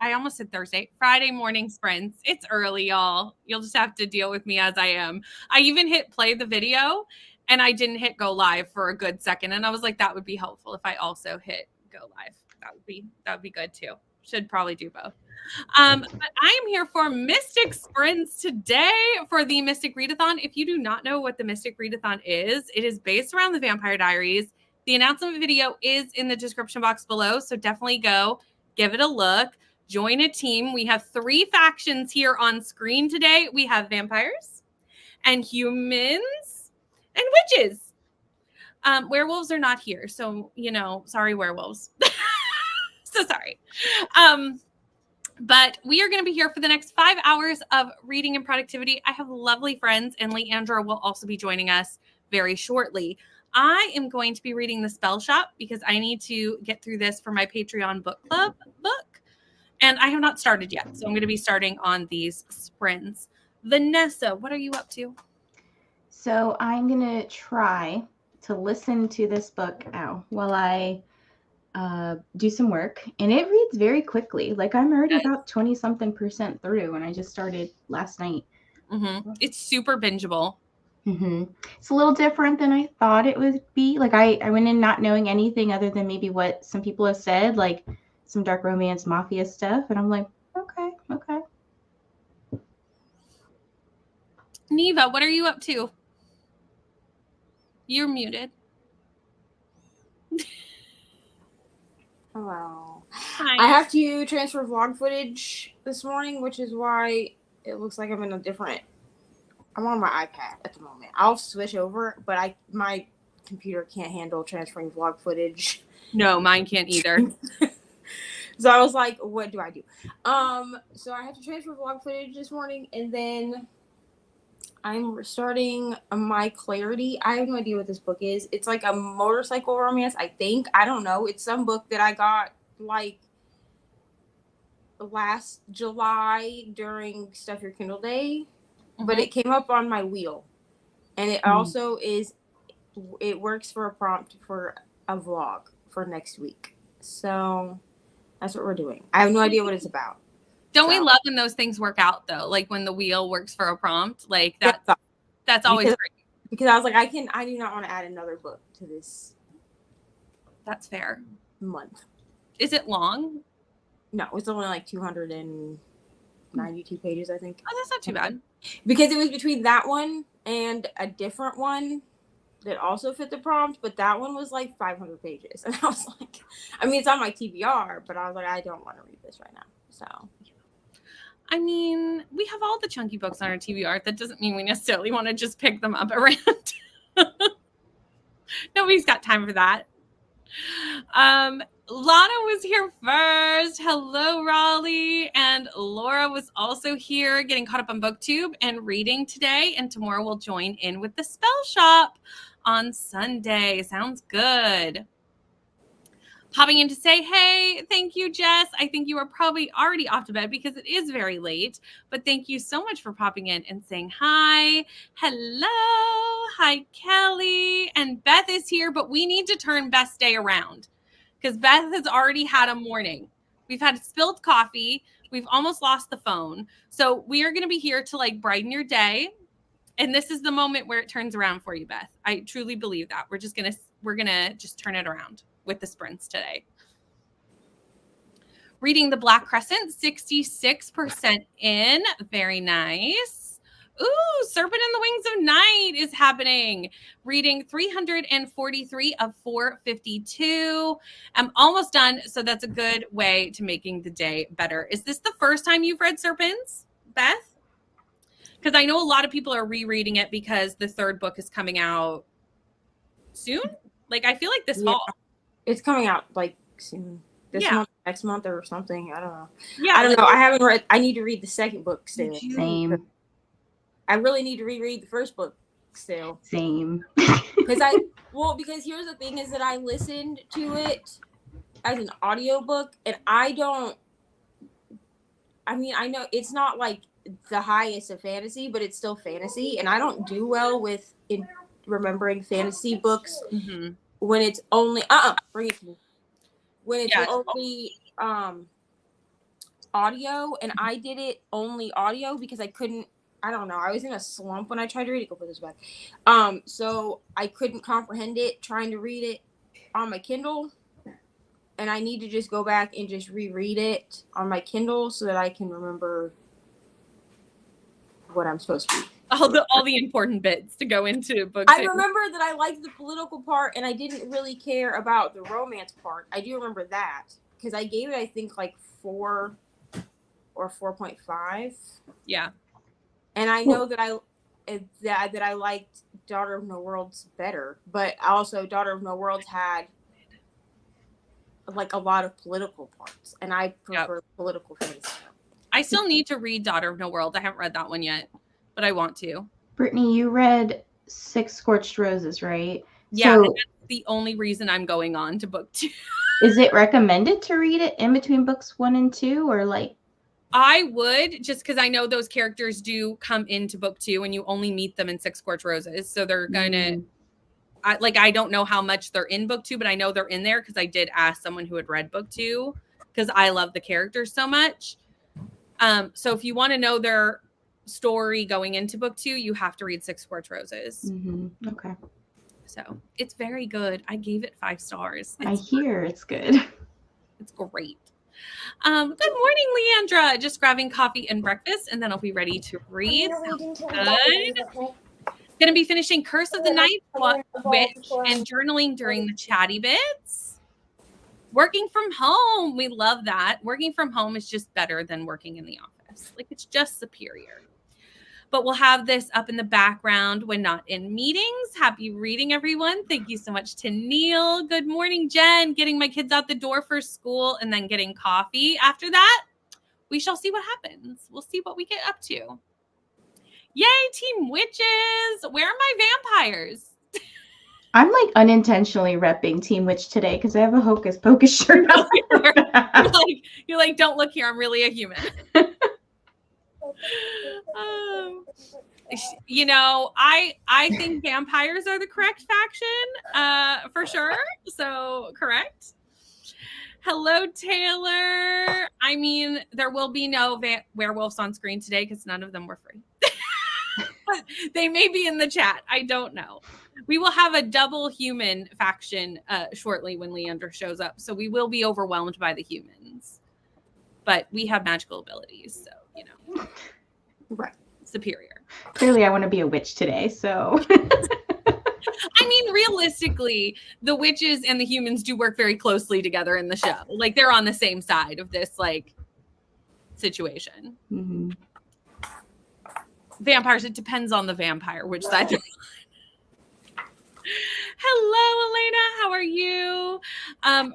I almost said Thursday, Friday morning sprints. It's early, y'all. You'll just have to deal with me as I am. I even hit play the video and I didn't hit go live for a good second. And I was like, that would be helpful if I also hit go live. That would be good too. Should probably do both. But I am here for Mystic Sprints today for the Mystic Readathon. If you do not know what the Mystic Readathon is, it is based around the Vampire Diaries. The announcement video is in the description box below, so definitely go give it a look. Join a team. We have 3 factions here on screen today. We have vampires and humans and witches. Werewolves are not here, so, sorry, werewolves. So sorry. But we are going to be here for the next 5 hours of reading and productivity. I have lovely friends, and Leandra will also be joining us very shortly. I am going to be reading The Spell Shop because I need to get through this for my Patreon book club book. And I have not started yet, so I'm going to be starting on these sprints. Vanessa, what are you up to? So I'm going to try to listen to this book while I do some work, and it reads very quickly. Like, I'm already about 20-something% through, and I just started last night. Mm-hmm. It's super bingeable. Mm-hmm. It's a little different than I thought it would be. Like, I went in not knowing anything other than maybe what some people have said, like some dark romance mafia stuff, and I'm like, okay. Neva, what are you up to? You're muted. Hello. Hi. I have to transfer vlog footage this morning, which is why it looks like I'm on my iPad at the moment. I'll switch over, but my computer can't handle transferring vlog footage. No, mine can't either. So I was like, what do I do? So I had to transfer vlog footage this morning, and then I'm starting My Clarity. I have no idea what this book is. It's like a motorcycle romance, I think. I don't know. It's some book that I got like last July during Stuff Your Kindle Day, but it came up on my wheel. And it also it works for a prompt for a vlog for next week. So that's what we're doing. I have no idea what it's about. Don't we love when those things work out, though? Like when the wheel works for a prompt, like that's always great. Because I was like, I do not want to add another book to this. That's fair. Month. Is it long? No, it's only like 292 pages, I think. Oh, that's not too bad. Because it was between that one and a different one that also fit the prompt, but that one was like 500 pages. And I was like, I mean, it's on my TBR, but I was like, I don't want to read this right now. So. I mean, we have all the chunky books on our TBR. That doesn't mean we necessarily want to just pick them up around. Nobody's got time for that. Lana was here first. Hello, Raleigh. And Laura was also here getting caught up on BookTube and reading today. And tomorrow we'll join in with the Spell Shop on Sunday. Sounds good. Popping in to say, hey, thank you, Jess. I think you are probably already off to bed because it is very late. But thank you so much for popping in and saying hi. Hello. Hi, Kelly. And Beth is here, but we need to turn Beth's day around because Beth has already had a morning. We've had spilled coffee. We've almost lost the phone. So we are going to be here to like brighten your day. And this is the moment where it turns around for you, Beth. I truly believe that. We're going to just turn it around with the sprints today. Reading The Black Crescent, 66% in. Very nice. Ooh, Serpent in the Wings of Night is happening. Reading 343 of 452. I'm almost done, so that's a good way to making the day better. Is this the first time you've read Serpents, Beth? Because I know a lot of people are rereading it because the 3rd book is coming out soon. Like, I feel like this fall. It's coming out like soon. This month, next month, or something. I don't know. Yeah, I don't know. I haven't read. I need to read the 2nd book still. Same. I really need to reread the 1st book still. Same. Because here's the thing is that I listened to it as an audiobook, and I know it's not like the highest of fantasy, but it's still fantasy, and I don't do well with remembering fantasy books when it's only bring it to me. When it's only audio, and I did it only audio because I couldn't. I don't know. I was in a slump when I tried to read it. Go put this back. So I couldn't comprehend it trying to read it on my Kindle, and I need to just go back and just reread it on my Kindle so that I can remember what I'm supposed to read. All the important bits to go into book 2. I remember that I liked the political part, and I didn't really care about the romance part. I do remember that because I gave it, I think, like 4 or 4.5. Yeah. And I know that I liked Daughter of No Worlds better, but also Daughter of No Worlds had like a lot of political parts, and I prefer political fantasy. I still need to read Daughter of No World. I haven't read that one yet, but I want to. Brittany, you read Six Scorched Roses, right? Yeah, so, and that's the only reason I'm going on to book 2. Is it recommended to read it in between books 1 and 2, or like? I would, just because I know those characters do come into book 2 and you only meet them in Six Scorched Roses. So they're going to, I don't know how much they're in book 2, but I know they're in there because I did ask someone who had read book 2 because I love the characters so much. So if you want to know their story going into book 2, you have to read Six Scorched Roses. Mm-hmm. Okay. So it's very good. I gave it 5 stars. I hear it's good. It's great. Good morning, Leandra. Just grabbing coffee and breakfast, and then I'll be ready to read. Good. Going to be finishing Curse of the Night Witch and journaling during the chatty bits. Working from home. We love that. Working from home is just better than working in the office. Like, it's just superior. But we'll have this up in the background when not in meetings. Happy reading, everyone. Thank you so much to Neil. Good morning, Jen. Getting my kids out the door for school and then getting coffee. After that, we shall see what happens. We'll see what we get up to. Yay, Team Witches. Where are my vampires? I'm like unintentionally repping Team Witch today because I have a Hocus Pocus shirt on. You're like, don't look here. I'm really a human. You know, I think vampires are the correct faction, for sure. So correct. Hello, Taylor. I mean, there will be no werewolves on screen today because none of them were free. They may be in the chat. I don't know. We will have a double human faction shortly when Leander shows up. So we will be overwhelmed by the humans. But we have magical abilities, so, you know. Right. Superior. Clearly, I want to be a witch today, so. I mean, realistically, the witches and the humans do work very closely together in the show. Like, they're on the same side of this, like, situation. Mm-hmm. Vampires, it depends on the vampire, which side they're on. Hello, Elena. How are you?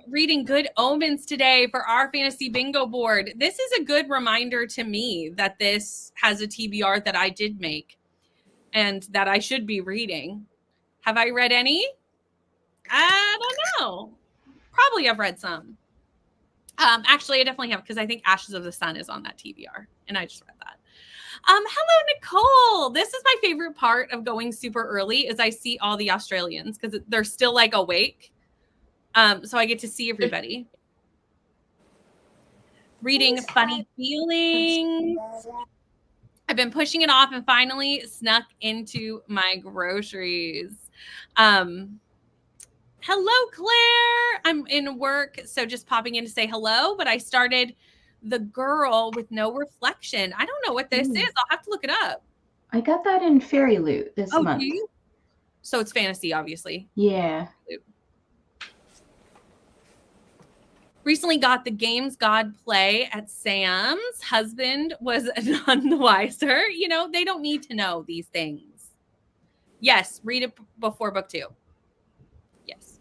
Reading Good Omens today for our fantasy bingo board. This is a good reminder to me that this has a TBR that I did make and that I should be reading. Have I read any? I don't know. Probably I've read some. Actually, I definitely have because I think Ashes of the Sun is on that TBR, and I just read that. Hello, Nicole. This is my favorite part of going super early is I see all the Australians because they're still like awake. So I get to see everybody. Reading Funny Feelings. I've been pushing it off and finally snuck into my groceries. Hello, Claire. I'm in work, so just popping in to say hello, but I started The Girl with No Reflection. I don't know what this is. I'll have to look it up. I got that in Fairy Loot this month. Do you? So it's fantasy, obviously. Yeah. Recently got the Games God play at Sam's. Husband was none the wiser. You know, they don't need to know these things. Yes, read it before book 2. Yes.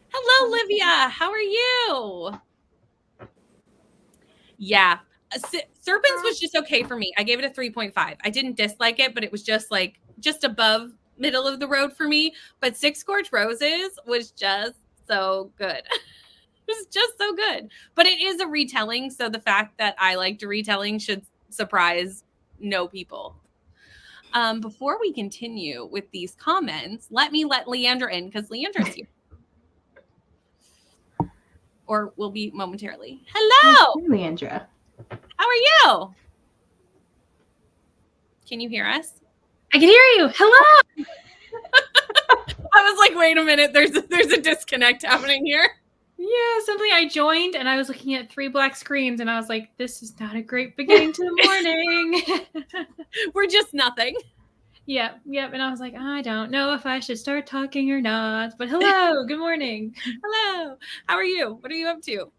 Hello, Livia. How are you? Yeah. Serpents was just okay for me. I gave it a 3.5. I didn't dislike it, but it was just like just above middle of the road for me. But Six Scorched Roses was just so good. It was just so good. But it is a retelling, so the fact that I liked a retelling should surprise no people. Before we continue with these comments, let me let Leandra in because Leandra's here. or will be momentarily. Hello! Hi, Leandra. How are you? Can you hear us? I can hear you. Hello! I was like, wait a minute, there's a disconnect happening here. Yeah, simply I joined and I was looking at 3 black screens and I was like, this is not a great beginning to the morning. We're just nothing. Yep. And I was like, I don't know if I should start talking or not. But hello, good morning. Hello. How are you? What are you up to?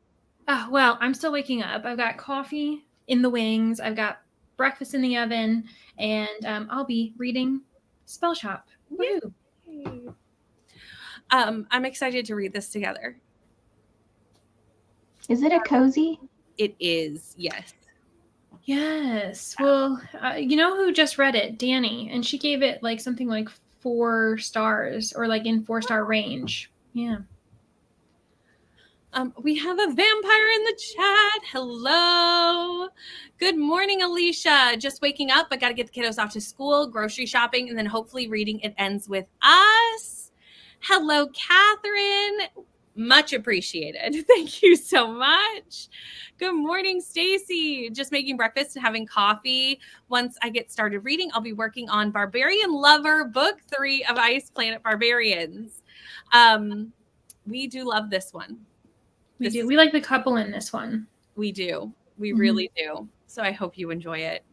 Oh, well, I'm still waking up. I've got coffee in the wings. I've got breakfast in the oven. And I'll be reading Spell Shop. Woohoo. I'm excited to read this together. Is it a cozy? It is, yes. Yes. Well, you know who just read it? Danny. And she gave it like something like 4 stars or like in 4-star range. Yeah. We have a vampire in the chat. Hello. Good morning, Alicia. Just waking up. I got to get the kiddos off to school, grocery shopping, and then hopefully reading It Ends With Us. Hello, Catherine. Much appreciated. Thank you so much. Good morning, Stacy. Just making breakfast and having coffee. Once I get started reading, I'll be working on Barbarian Lover, Book 3 of Ice Planet Barbarians. We do love this one. We do. We like the couple in this one. We do. We really do. So I hope you enjoy it.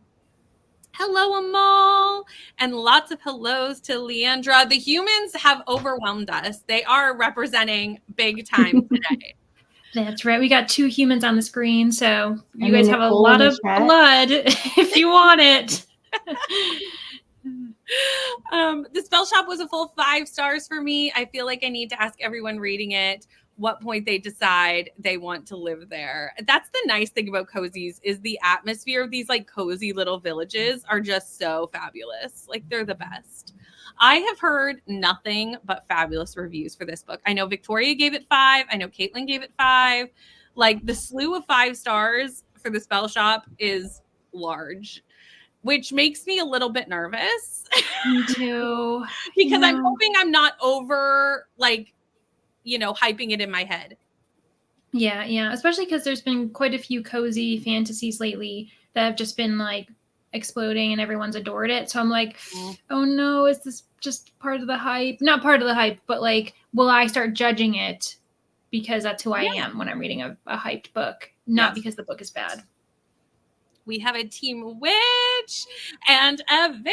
Hello, Amal. And lots of hellos to Leandra. The humans have overwhelmed us. They are representing big time today. That's right. We got 2 humans on the screen. So you guys have a lot of chat. blood if you want it. The Spell Shop was a full 5 stars for me. I feel like I need to ask everyone reading it what point they decide they want to live there. That's the nice thing about cozies is the atmosphere of these like cozy little villages are just so fabulous. Like they're the best. I have heard nothing but fabulous reviews for this book. I know Victoria gave it 5. I know Caitlin gave it 5. Like the slew of 5 stars for the Spell Shop is large, which makes me a little bit nervous. Me too. Because I'm hoping I'm not over like, hyping it in my head. Yeah. Especially because there's been quite a few cozy fantasies lately that have just been like exploding and everyone's adored it. So I'm like, oh no, is this just part of the hype? Not part of the hype, but like, will I start judging it because that's who I am when I'm reading a hyped book, not because the book is bad. We have a team witch and a vampire.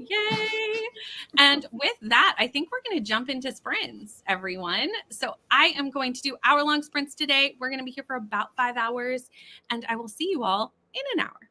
Yay. And with that, I think we're going to jump into sprints, everyone. So I am going to do hour-long sprints today. We're going to be here for about 5 hours, and I will see you all in an hour.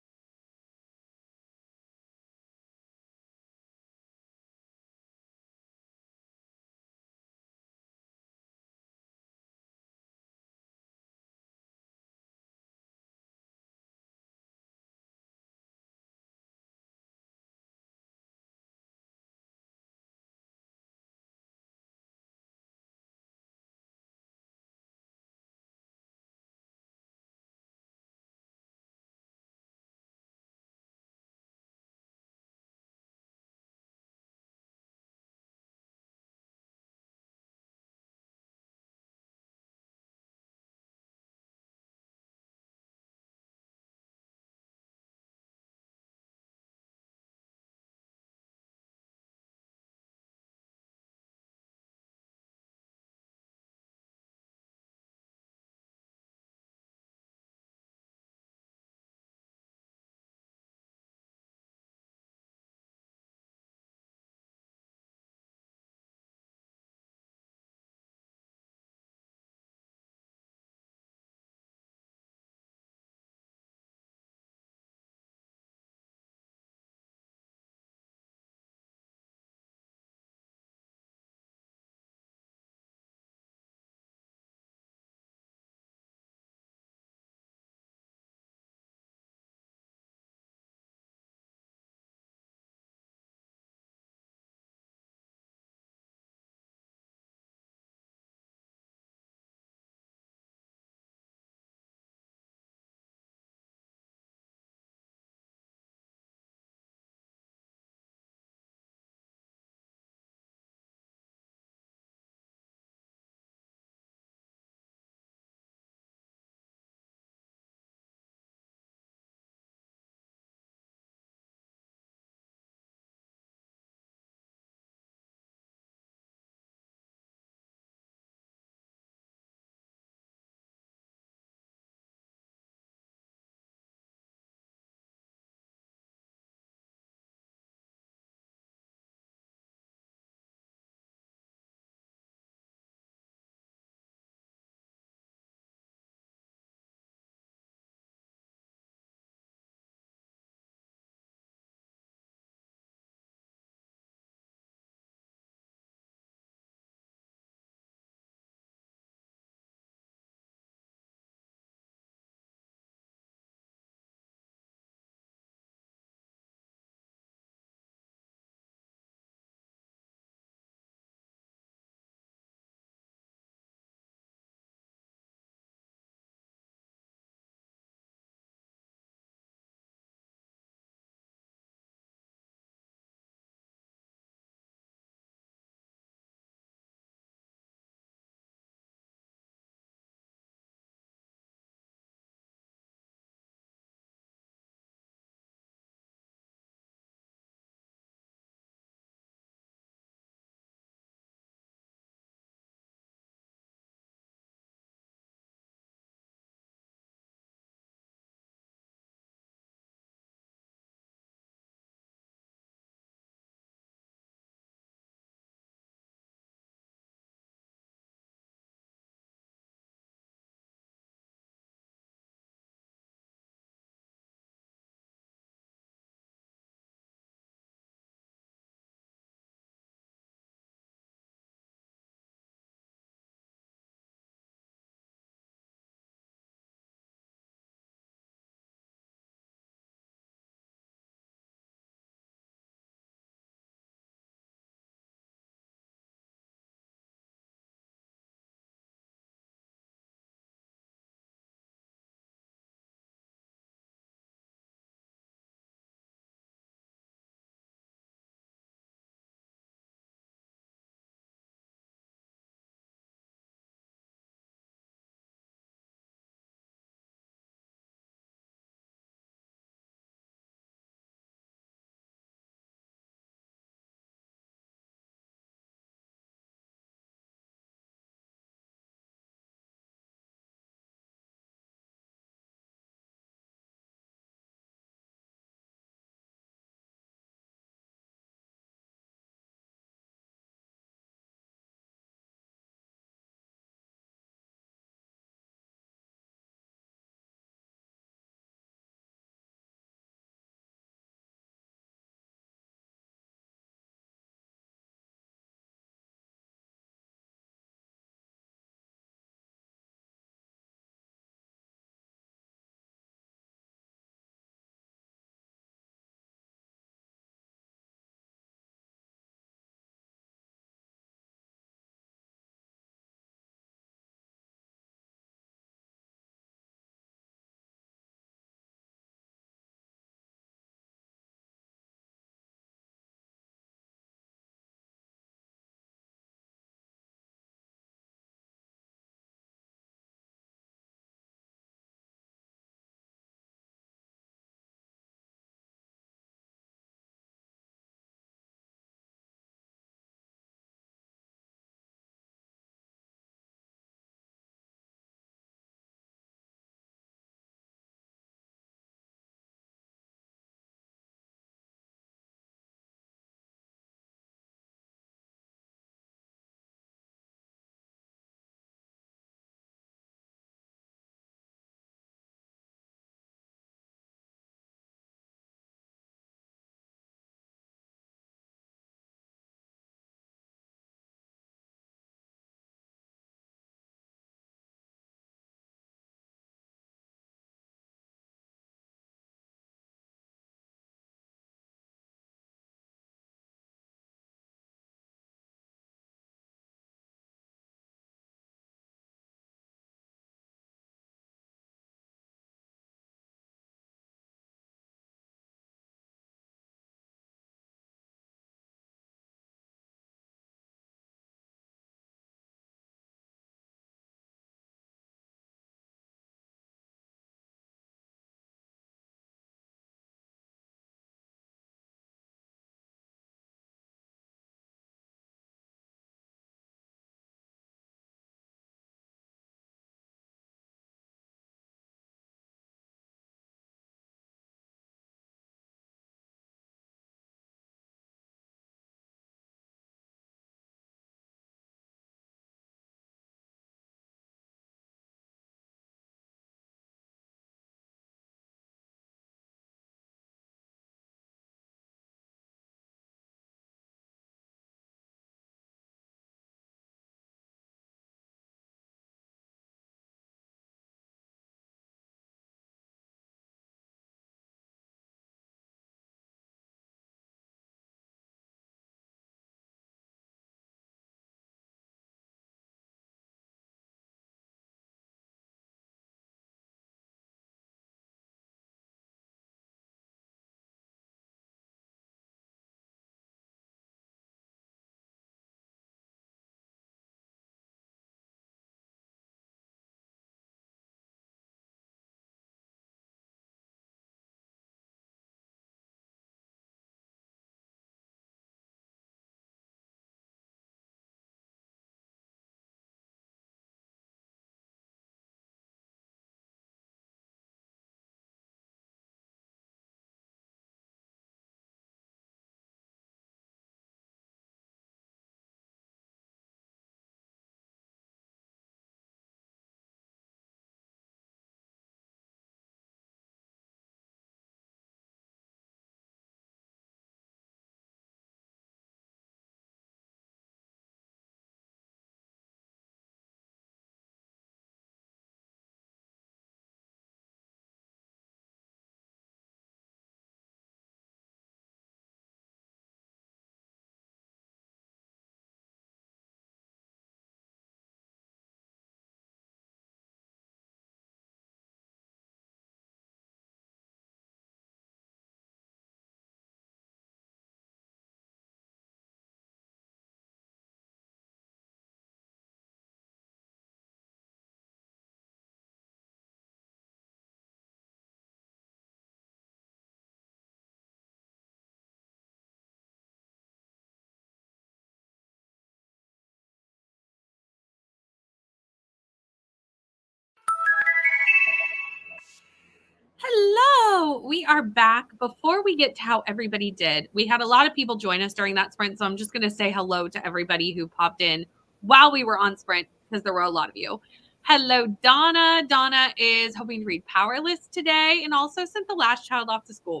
Hello, we are back. Before we get to how everybody did, we had a lot of people join us during that sprint, so I'm just going to say hello to everybody who popped in while we were on sprint, because there were a lot of you. Hello, Donna. Donna is hoping to read Powerless today and also sent the last child off to school,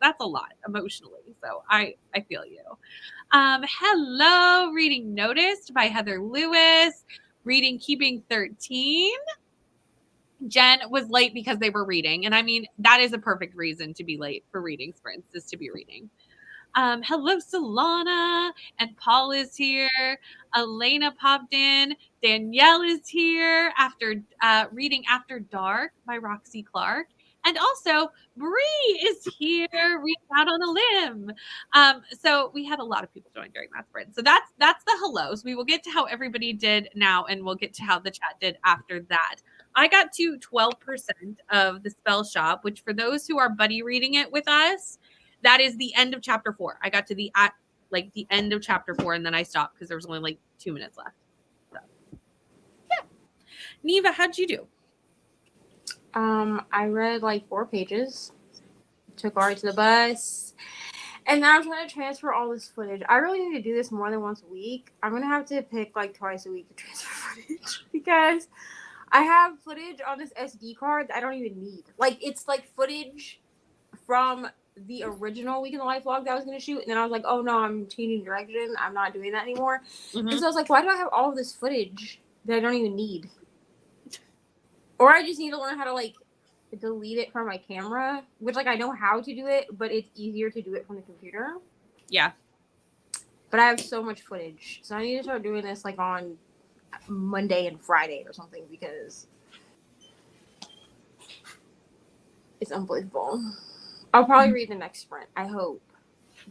that's a lot emotionally, so I feel you. Hello, reading Noticed by Heather Lewis, reading Keeping 13. Jen was late because they were reading. And I mean, that is a perfect reason to be late for reading sprints, is to be reading. Hello, Solana. And Paul is here. Elena popped in. Danielle is here after reading After Dark by Roxy Clark. And also, Bree is here reading Out on a Limb. So we had a lot of people join during that sprint. So that's the hellos. We will get to how everybody did now, and we'll get to how the chat did after that. I got to 12% of the spell shop, which for those who are buddy reading it with us, that is the end of chapter 4. I got to the end of chapter 4, and then I stopped because there was only like 2 minutes left. So, yeah. Neva, how'd you do? I read like 4 pages, took Ari to the bus, and now I'm trying to transfer all this footage. I really need to do this more than once a week. I'm gonna have to pick like twice a week to transfer footage because I have footage on this SD card that I don't even need. Like, it's like footage from the original Week in the Life vlog that I was going to shoot. And then I was like, oh no, I'm changing direction. I'm not doing that anymore. Mm-hmm. And so I was like, why do I have all of this footage that I don't even need? Or I just need to learn how to like delete it from my camera, which like I know how to do it, but it's easier to do it from the computer. Yeah. But I have so much footage. So I need to start doing this like on Monday and Friday or something because it's unbelievable. I'll probably read the next sprint, I hope.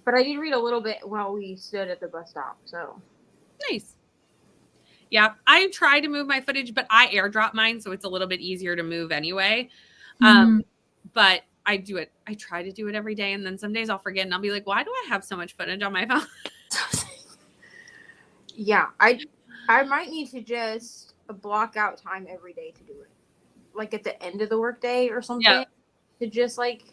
But I did read a little bit while we stood at the bus stop, so. Nice. Yeah, I try to move my footage, but I airdrop mine, so it's a little bit easier to move anyway. But I do it. I try to do it every day, and then some days I'll forget, and I'll be like, why do I have so much footage on my phone? Yeah, I might need to just block out time every day to do it. Like at the end of the workday or something. Yeah. To just like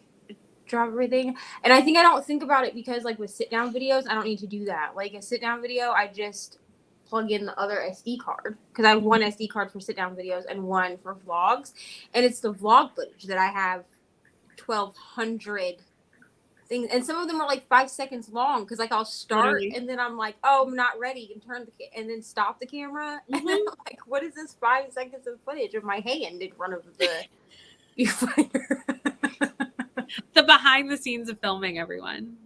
drop everything. And I think I don't think about it because like with sit down videos, I don't need to do that. Like a sit down video, I just plug in the other SD card because I have one SD card for sit down videos and one for vlogs. And it's the vlog footage that I have 1,200 things, and some of them are like 5 seconds long because like I'll start and then I'm like, oh, I'm not ready, and turn and then stop the camera, and then I'm like, what is this 5 seconds of footage of my hand in front of the viewfinder? The behind the scenes of filming, everyone.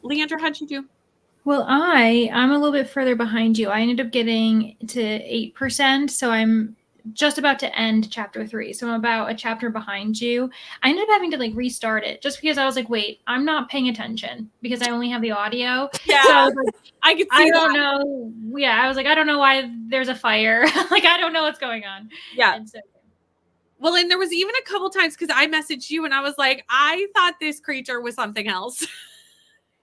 Leandra, how'd you do? Well, I'm a little bit further behind you. I ended up getting to 8%, so I'm just about to end chapter 3. So I'm about a chapter behind you. I ended up having to like restart it just because I was like, wait, I'm not paying attention because I only have the audio. Yeah. So I was like, I could see I don't know. Yeah. I was like, I don't know why there's a fire. Like, I don't know what's going on. Yeah. And so, well, and there was even a couple times because I messaged you and I was like, I thought this creature was something else.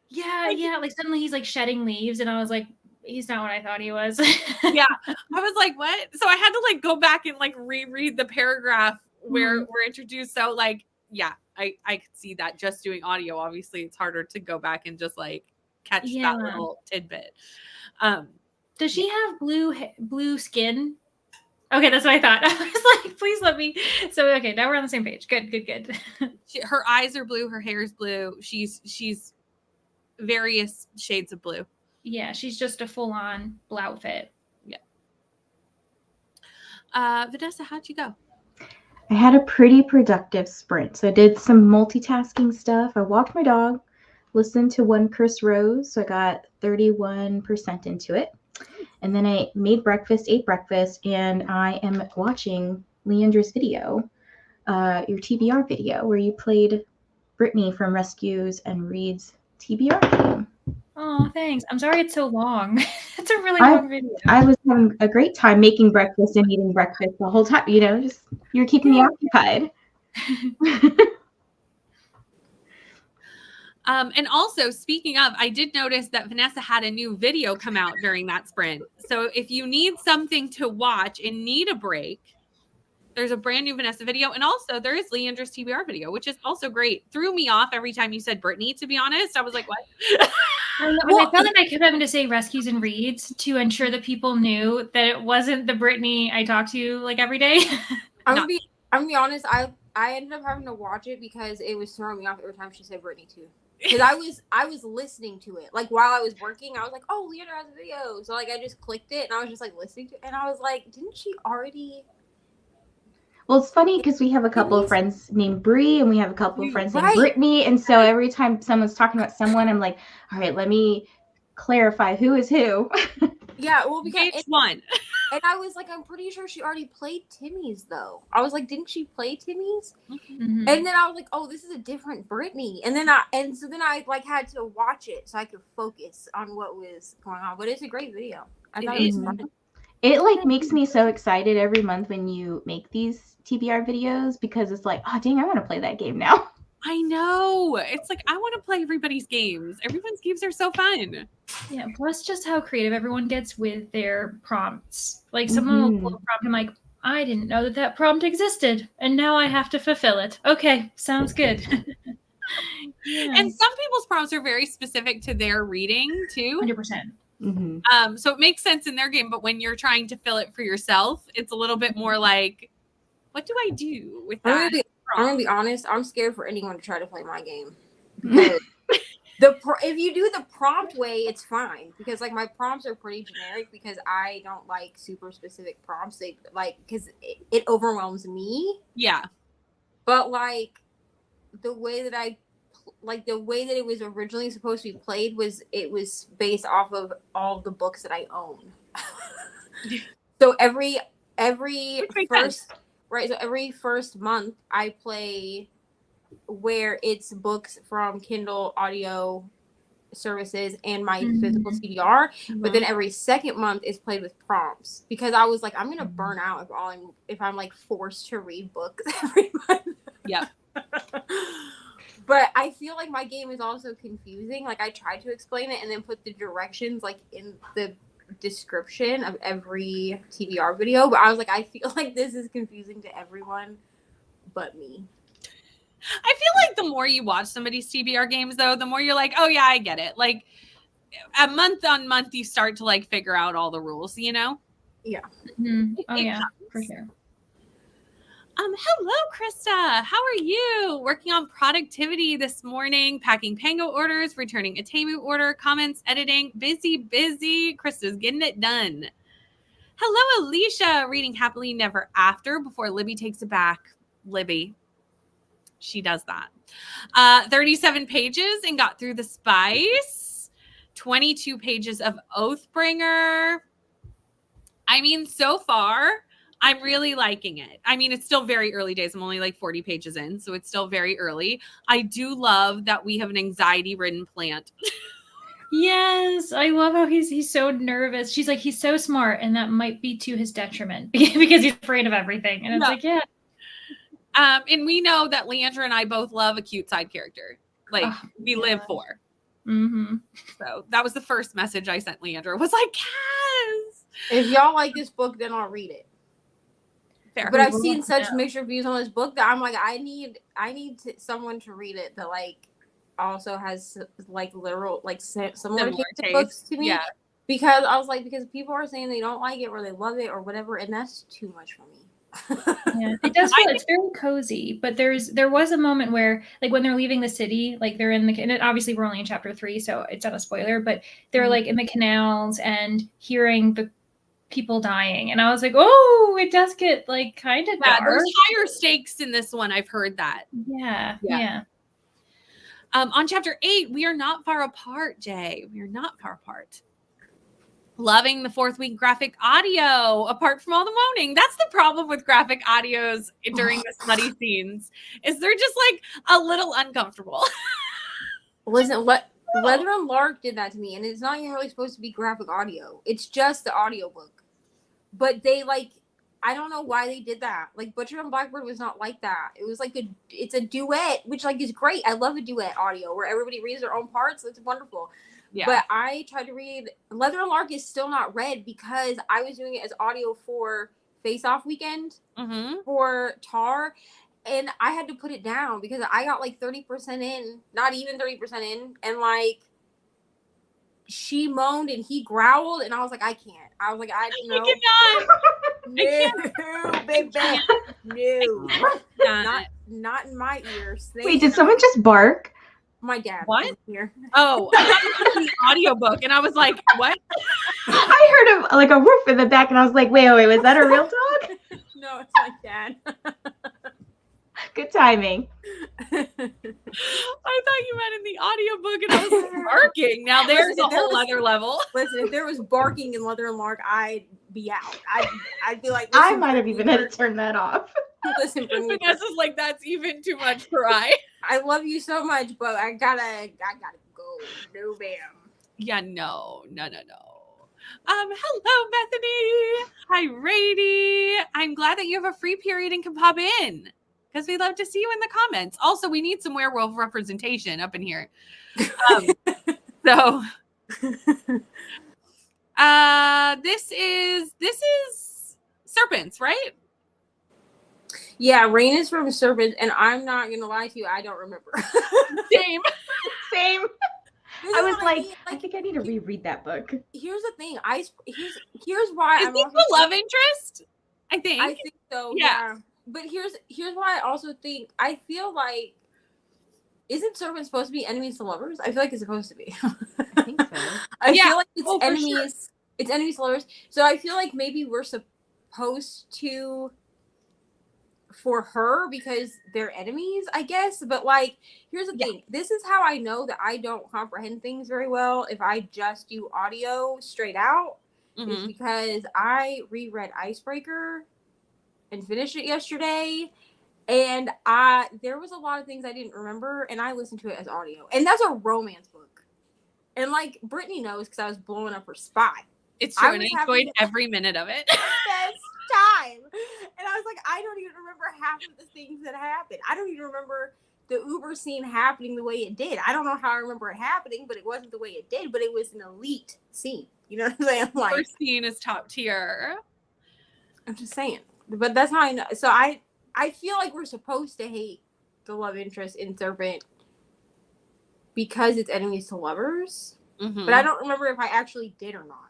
Yeah. Like suddenly he's like shedding leaves and I was like, he's not what I thought he was. Yeah. I was like, what? So I had to like go back and like reread the paragraph where we're introduced. So like, yeah, I could see that just doing audio. Obviously it's harder to go back and just like catch that little tidbit. Does she have blue skin? Okay, that's what I thought. I was like, please let me. So, okay, now we're on the same page. Good. Her eyes are blue. Her hair is blue. She's various shades of blue. Yeah, she's just a full-on blue outfit. Yeah. Vanessa, how'd you go? I had a pretty productive sprint. So I did some multitasking stuff. I walked my dog, listened to one Chris Rose. So I got 31% into it. And then I made breakfast, ate breakfast, and I am watching Leandra's video, your TBR video, where you played Brittany from Rescues and Reed's TBR game. Oh, thanks. I'm sorry it's so long. It's a really long video. I was having a great time making breakfast and eating breakfast the whole time. You know, just you're keeping me occupied. And also, speaking of, I did notice that Vanessa had a new video come out during that sprint. So if you need something to watch and need a break, There's a brand new Vanessa video. And also there is Leandra's TBR video, which is also great. Threw me off every time you said Brittany, to be honest. I was like, what? I felt like I kept having to say rescues and reads to ensure that people knew that it wasn't the Brittany I talk to like every day. I'm gonna be honest. I ended up having to watch it because it was throwing me off every time she said Brittany too. Because I was listening to it like while I was working. I was like, oh, Leandra has a video, so like I just clicked it and I was just like listening to it, and I was like, didn't she already? Well, it's funny because we have a couple of friends named Bree and we have a couple of friends named Right. Brittany, and so every time someone's talking about someone, I'm like, all right, let me clarify who is who. Yeah, well, because Which one? And I was like, I'm pretty sure she already played Timmy's, though. I was like, didn't she play Timmy's? Mm-hmm. And then I was like, oh, this is a different Brittany. And so then I like had to watch it so I could focus on what was going on. But it's a great video. I thought it was fun. It like makes me so excited every month when you make these TBR videos because it's like, oh dang, I want to play that game now. I know. It's like, I want to play everybody's games. Everyone's games are so fun. Yeah, plus just how creative everyone gets with their prompts. Like someone will pull a prompt and like, I didn't know that prompt existed, and now I have to fulfill it. Okay, sounds good. Yeah. And some people's prompts are very specific to their reading too. 100%. So it makes sense in their game, but when you're trying to fill it for yourself, it's a little bit more like, what do I do with that? I'm gonna be honest. I'm scared for anyone to try to play my game. Because if you do the prompt way, it's fine. Because like my prompts are pretty generic because I don't like super specific prompts. They like because it overwhelms me. Yeah. But like the way that it was originally supposed to be played was based off of all the books that I own. So every first. Right, so every first month I play where it's books from Kindle audio services and my physical CDR, but then every second month is played with prompts because I was like, I'm gonna burn out if I'm like forced to read books every month. Yeah. But I feel like my game is also confusing. Like I tried to explain it and then put the directions like in the description of every TBR video, but I was like, I feel like this is confusing to everyone but me. I feel like the more you watch somebody's TBR games though, the more you're like, oh yeah, I get it. Like a month on month you start to like figure out all the rules, you know? Yeah. Mm-hmm. Oh yeah, for sure. Hello, Krista. How are you? Working on productivity this morning, packing Pango orders, returning a Temu order, comments, editing. Busy. Krista's getting it done. Hello, Alicia. Reading Happily Never After before Libby takes it back. Libby. She does that. 37 pages and got through The Spice. 22 pages of Oathbringer. I mean, so far, I'm really liking it. I mean, it's still very early days. I'm only like 40 pages in, so it's still very early. I do love that we have an anxiety-ridden plant. Yes, I love how he's so nervous. She's like, he's so smart, and that might be to his detriment because he's afraid of everything. And it's like, yeah. And we know that Leandra and I both love a cute side character. Like, we live for. Mm-hmm. So that was the first message I sent Leandra. Was like, Kaz! If y'all like this book, then I'll read it. Fair. But I've seen such mixed reviews on this book that I'm like, I need someone to read it that like also has like literal like similar books to me. Yeah. Because I was like, because people are saying they don't like it or they love it or whatever, and that's too much for me. Yeah, it does feel it's very cozy, but there was a moment where like when they're leaving the city, like they're in and obviously we're only in chapter 3, so it's not a spoiler, but they're like in the canals and hearing the people dying, and I was like, oh, it does get like kind of dark. There's higher stakes in this one. I've heard that. Yeah. On chapter 8, we are not far apart, Jay. We are not far apart. Loving the 4th week graphic audio apart from all the moaning. That's the problem with graphic audios during the slutty scenes is they're just like a little uncomfortable. Listen, Leather and Lark did that to me, and it's not even really supposed to be graphic audio. It's just the audiobook. But they like, I don't know why they did that. Like Butcher and Blackbird was not like that. It was like it's a duet, which like is great. I love a duet audio where everybody reads their own parts. It's wonderful. Yeah. But I tried to read Leather and Lark is still not read because I was doing it as audio for face-off weekend for Tar, and I had to put it down because I got like 30% in, not even 30% in, and like she moaned and he growled, and I was like, I can't. I was like, I cannot. No, baby, no, not in my ears. Wait, did someone just bark? My dad. What? Here. Oh, I thought it was the audiobook, and I was like, what? I heard like a woof in the back, and I was like, wait, was that a real dog? No, it's my dad. Good timing. I thought you meant in the audiobook, and I was barking. Now there's a whole other level. Listen, if there was barking in Leather and Lark, I'd be out. I'd be like, I might have even had to turn that off. Listen, Vanessa's like, that's even too much for I love you so much, but I gotta go. No, bam. Yeah, no. Hello, Bethany. Hi, Rady. I'm glad that you have a free period and can pop in because we'd love to see you in the comments. Also, we need some werewolf representation up in here. So, this is Serpents, right? Yeah, Rain is from Serpents, and I'm not gonna lie to you, I don't remember. Same. I was like, I think I need to reread that book. Here's the thing. Here's why Is I'm this the love interest? I think so. Yeah. But here's why I also think I feel like isn't Serpent supposed to be enemies to lovers? I feel like it's supposed to be. I think so. I feel like it's enemies. Sure. It's enemies to lovers. So I feel like maybe we're supposed to for her because they're enemies, I guess. But like, here's the thing. This is how I know that I don't comprehend things very well if I just do audio straight out. Is because I reread Icebreaker and finished it yesterday. And there was a lot of things I didn't remember, and I listened to it as audio. And that's a romance book. And like Brittany knows because I was blowing up her spot. It's true, and I enjoyed every minute of it. Best time. And I was like, I don't even remember half of the things that happened. I don't even remember the Uber scene happening the way it did. I don't know how I remember it happening, but it wasn't the way it did, but it was an elite scene. You know what I'm saying? Like, first scene is top tier. I'm just saying. But that's how I know. So I feel like we're supposed to hate the love interest in Serpent because it's enemies to lovers. But I don't remember if I actually did or not.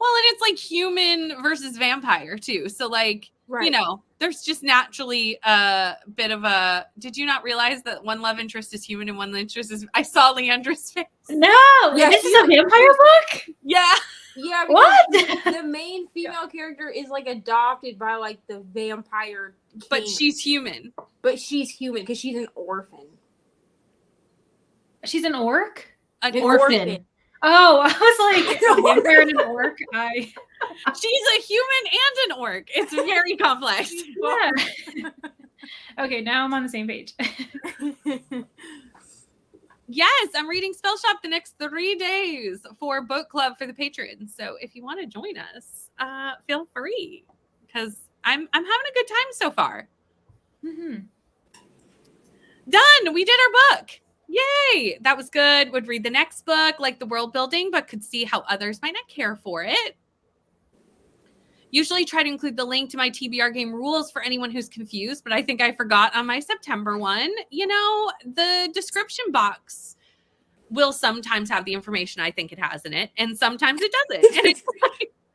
Well, and it's like human versus vampire too. So like, you know, there's just naturally a bit of a, did you not realize that one love interest is human and one love interest is, I saw Leandra's face. No, this is a vampire book? Yeah. Yeah. What? The main female character is like adopted by like the vampire king. But she's human. But she's human because she's an orphan. She's an orc? An orphan. Oh, I was like, a vampire and an orc. She's a human and an orc. It's very complex. Yeah. Okay, now I'm on the same page. Yes, I'm reading Spell Shop the next 3 days for book club for the patrons. So if you want to join us, feel free because I'm having a good time so far. Done. We did our book. Yay! That was good. Would read the next book, like the world building, but could see how others might not care for it. Usually try to include the link to my TBR game rules for anyone who's confused, but I think I forgot on my September one. You know, the description box will sometimes have the information I think it has in it, and sometimes it doesn't. And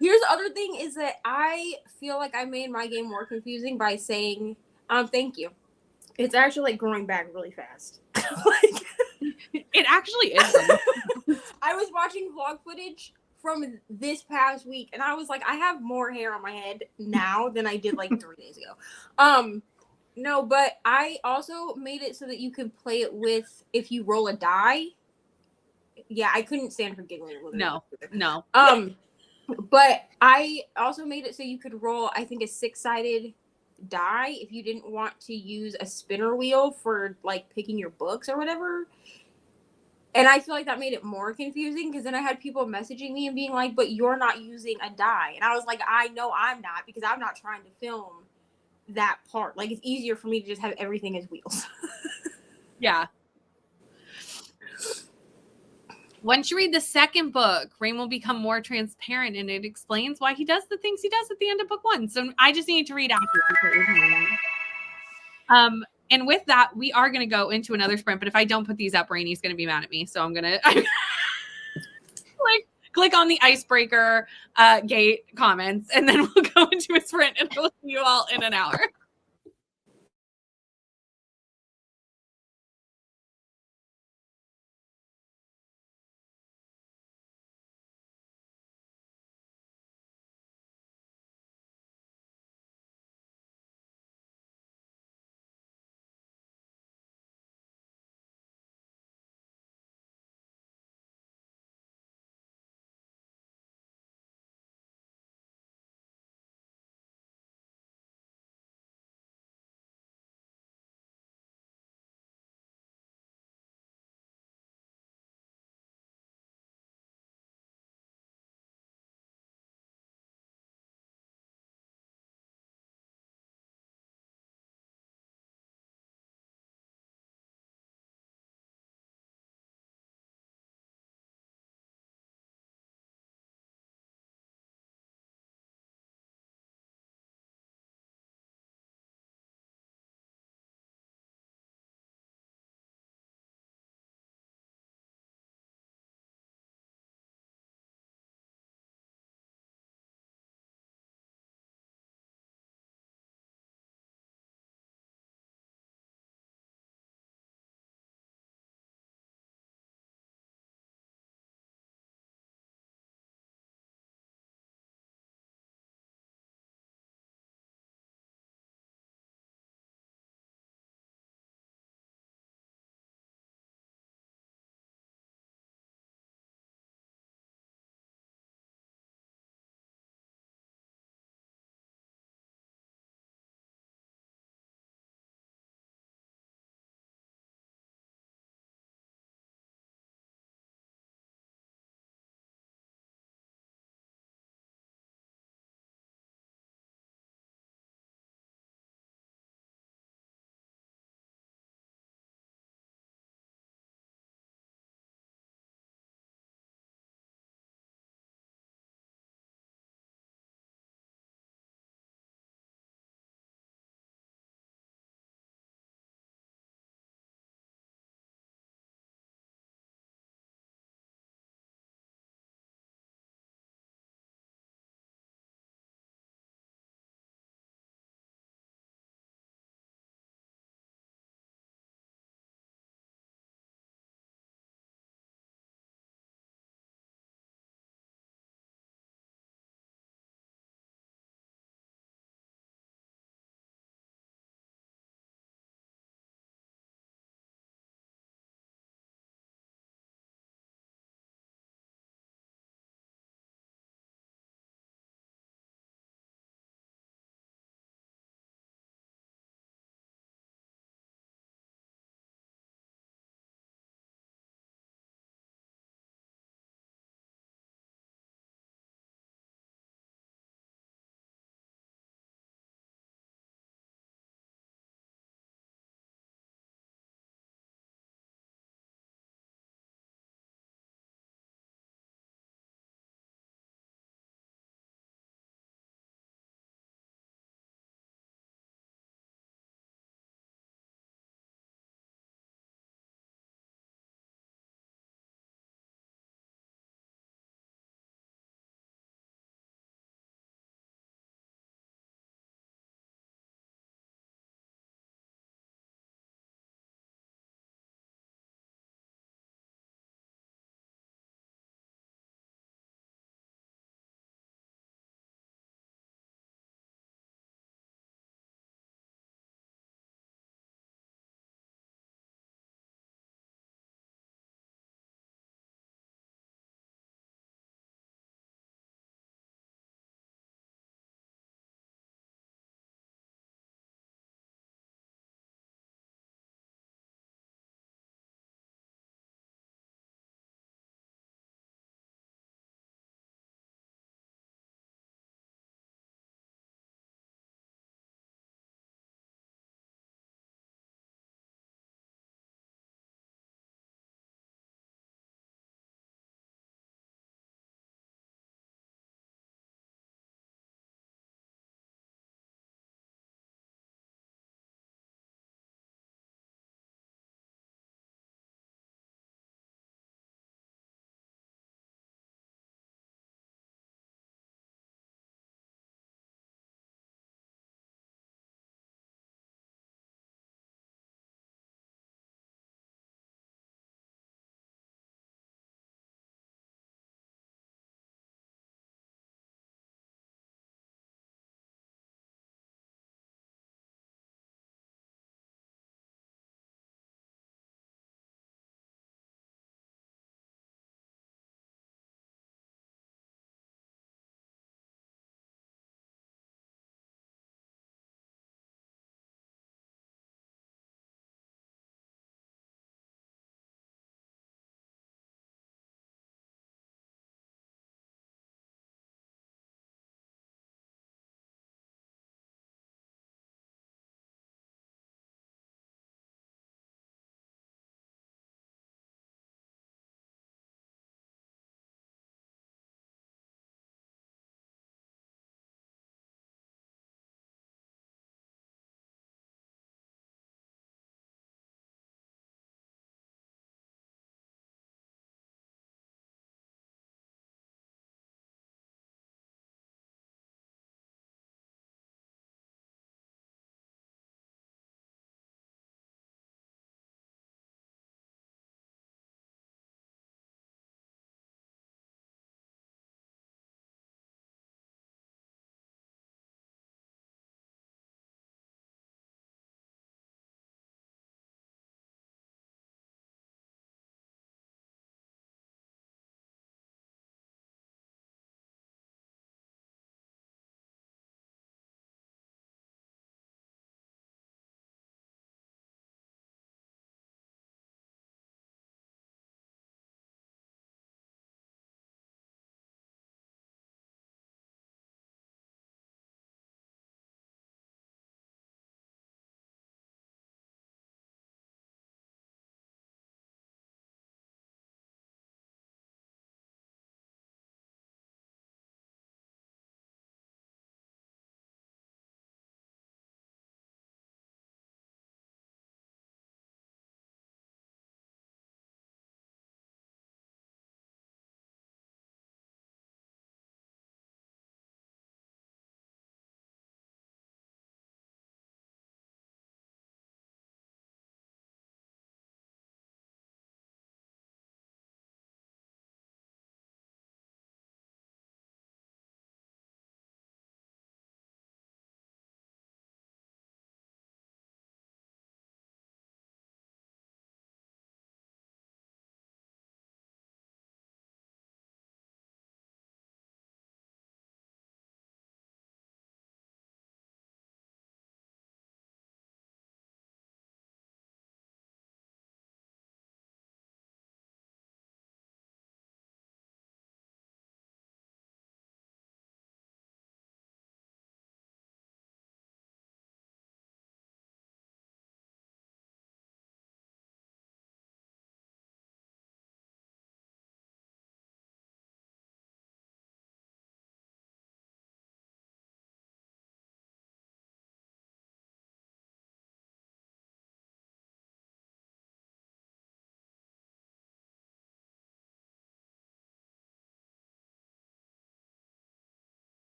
Here's the other thing is that I feel like I made my game more confusing by saying, thank you. It's actually like growing back really fast. It actually is. I was watching vlog footage from this past week, and I was like, I have more hair on my head now than I did like 3 days ago. No, but I also made it so that you could play it with if you roll a die. Yeah, I couldn't stand for giggling. No. But I also made it so you could roll, I think, a 6-sided die if you didn't want to use a spinner wheel for like picking your books or whatever. And I feel like that made it more confusing because then I had people messaging me and being like, but you're not using a die. And I was like, I know I'm not because I'm not trying to film that part. Like, it's easier for me to just have everything as wheels. Yeah. Once you read the second book, Rain will become more transparent, and it explains why he does the things he does at the end of book 1. So I just need to read after. And with that, we are going to go into another sprint. But if I don't put these up, Rainy's going to be mad at me. So I'm going to click on the icebreaker gate comments, and then we'll go into a sprint, and we'll see you all in an hour.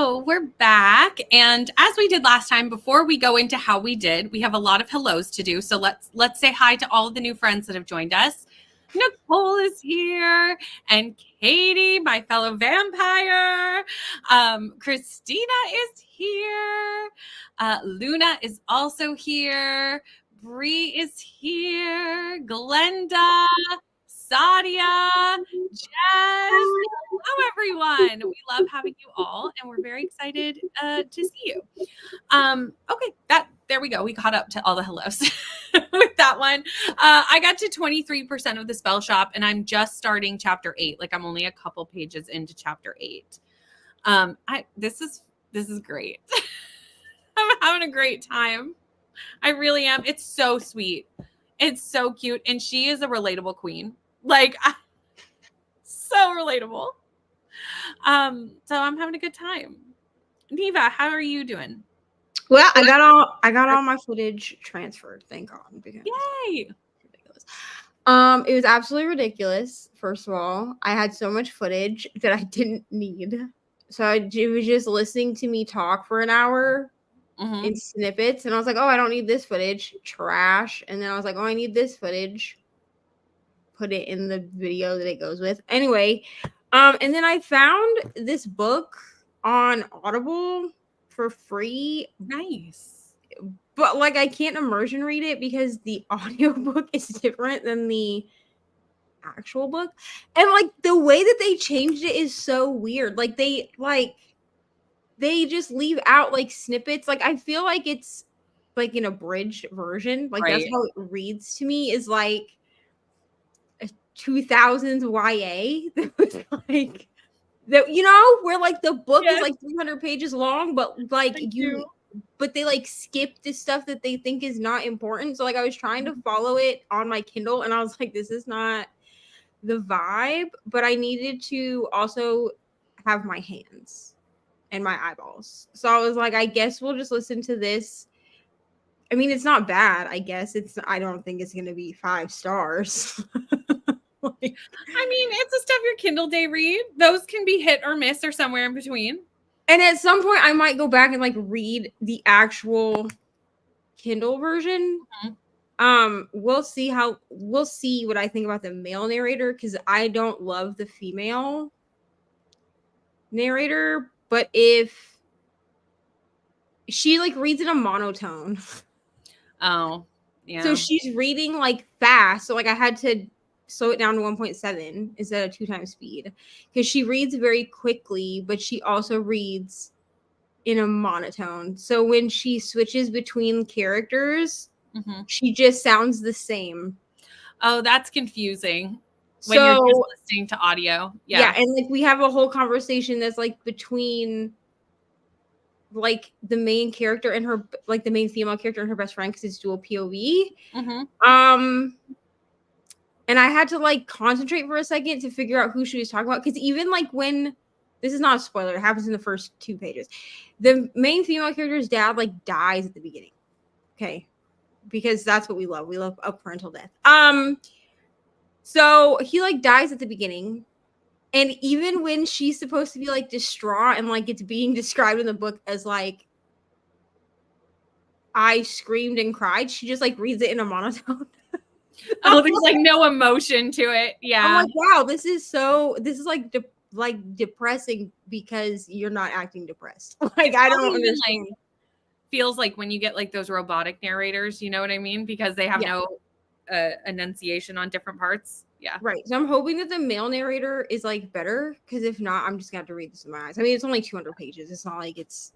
So we're back, and as we did last time, before we go into how we did, we have a lot of hellos to do. So let's say hi to all of the new friends that have joined us. Nicole is here, and Katie, my fellow vampire. Christina is here. Luna is also here. Bree is here. Glenda, Sadia, Jazz. Hello, everyone. We love having you all, and we're very excited to see you. Okay, there we go. We caught up to all the hellos with that one. I got to 23% of the spell shop, and I'm just starting chapter 8. Like I'm only a couple pages into chapter 8. This is great. I'm having a great time. I really am. It's so sweet. It's so cute, and she is a relatable queen. Like so relatable. So I'm having a good time. Neva, how are you doing? Well, I got all my footage transferred, thank God. Because Yay! Ridiculous. It was absolutely ridiculous. First of all, I had so much footage that I didn't need. So it was just listening to me talk for an hour in snippets, and I was like, oh, I don't need this footage. Trash. And then I was like, oh, I need this footage. Put it in the video that it goes with. Anyway, and then I found this book on Audible for free. Nice. But like I can't immersion read it because the audiobook is different than the actual book. And like the way that they changed it is so weird. Like they just leave out like snippets. Like I feel like it's like an abridged version. Like that's how it reads to me, is like a 2000s YA that was like that, you know, where like the book is like 300 pages long, but like but they like skip the stuff that they think is not important. So like I was trying to follow it on my Kindle, and I was like, this is not the vibe. But I needed to also have my hands and my eyeballs. So I was like, I guess we'll just listen to this. I mean, it's not bad. I guess I don't think it's gonna be 5 stars. I mean, it's the stuff your Kindle day read. Those can be hit or miss or somewhere in between. And at some point I might go back and like read the actual Kindle version. We'll see what I think about the male narrator, because I don't love the female narrator, but if she like reads in a monotone. Oh, yeah. So she's reading like fast. So like I had to slow it down to 1.7 instead of 2 times speed, because she reads very quickly, but she also reads in a monotone. So when she switches between characters, she just sounds the same. Oh, that's confusing when you're just listening to audio. Yeah, and like we have a whole conversation that's like between like the main character and her, like the main female character and her best friend, because it's dual POV. And I had to like concentrate for a second to figure out who she was talking about, because even like when, this is not a spoiler, it happens in the first 2 pages, the main female character's dad like dies at the beginning. Okay, because that's what we love. We love a parental death. So he like dies at the beginning, and even when she's supposed to be like distraught and like it's being described in the book as like I screamed and cried, she just like reads it in a monotone. Oh, there's like no emotion to it. Yeah. I'm like, wow, this is like depressing because you're not acting depressed. Like I don't understand. Like, feels like when you get like those robotic narrators, you know what I mean? Because they have no enunciation on different parts. Yeah. Right. So I'm hoping that the male narrator is like better, because if not, I'm just gonna have to read this with my eyes. I mean, it's only 200 pages. It's not like it's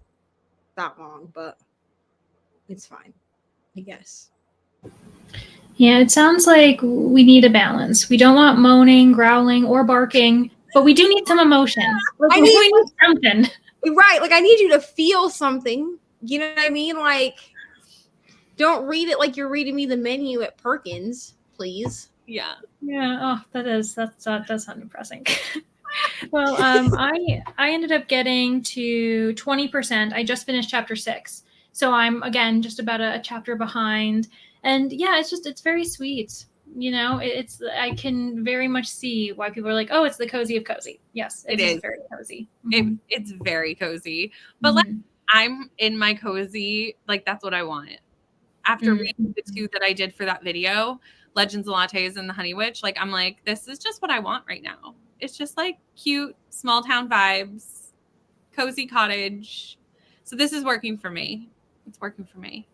that long, but it's fine, I guess. Yeah, it sounds like we need a balance. We don't want moaning, growling, or barking, but we do need some emotions. Like, we need something. Right. Like I need you to feel something. You know what I mean? Like, don't read it like you're reading me the menu at Perkins, please. Yeah. Yeah. Oh, that's not depressing. Well, I ended up getting to 20%. I just finished chapter 6, so I'm again just about a chapter behind. And yeah, it's very sweet. You know, it's, I can very much see why people are like, oh, it's the cozy of cozy. Yes, it is very cozy. It's very cozy. But like, I'm in my cozy, like that's what I want. After reading the 2 that I did for that video, Legends of Lattes and the Honey Witch, like I'm like, this is just what I want right now. It's just like cute small town vibes, cozy cottage. So this is working for me. It's working for me.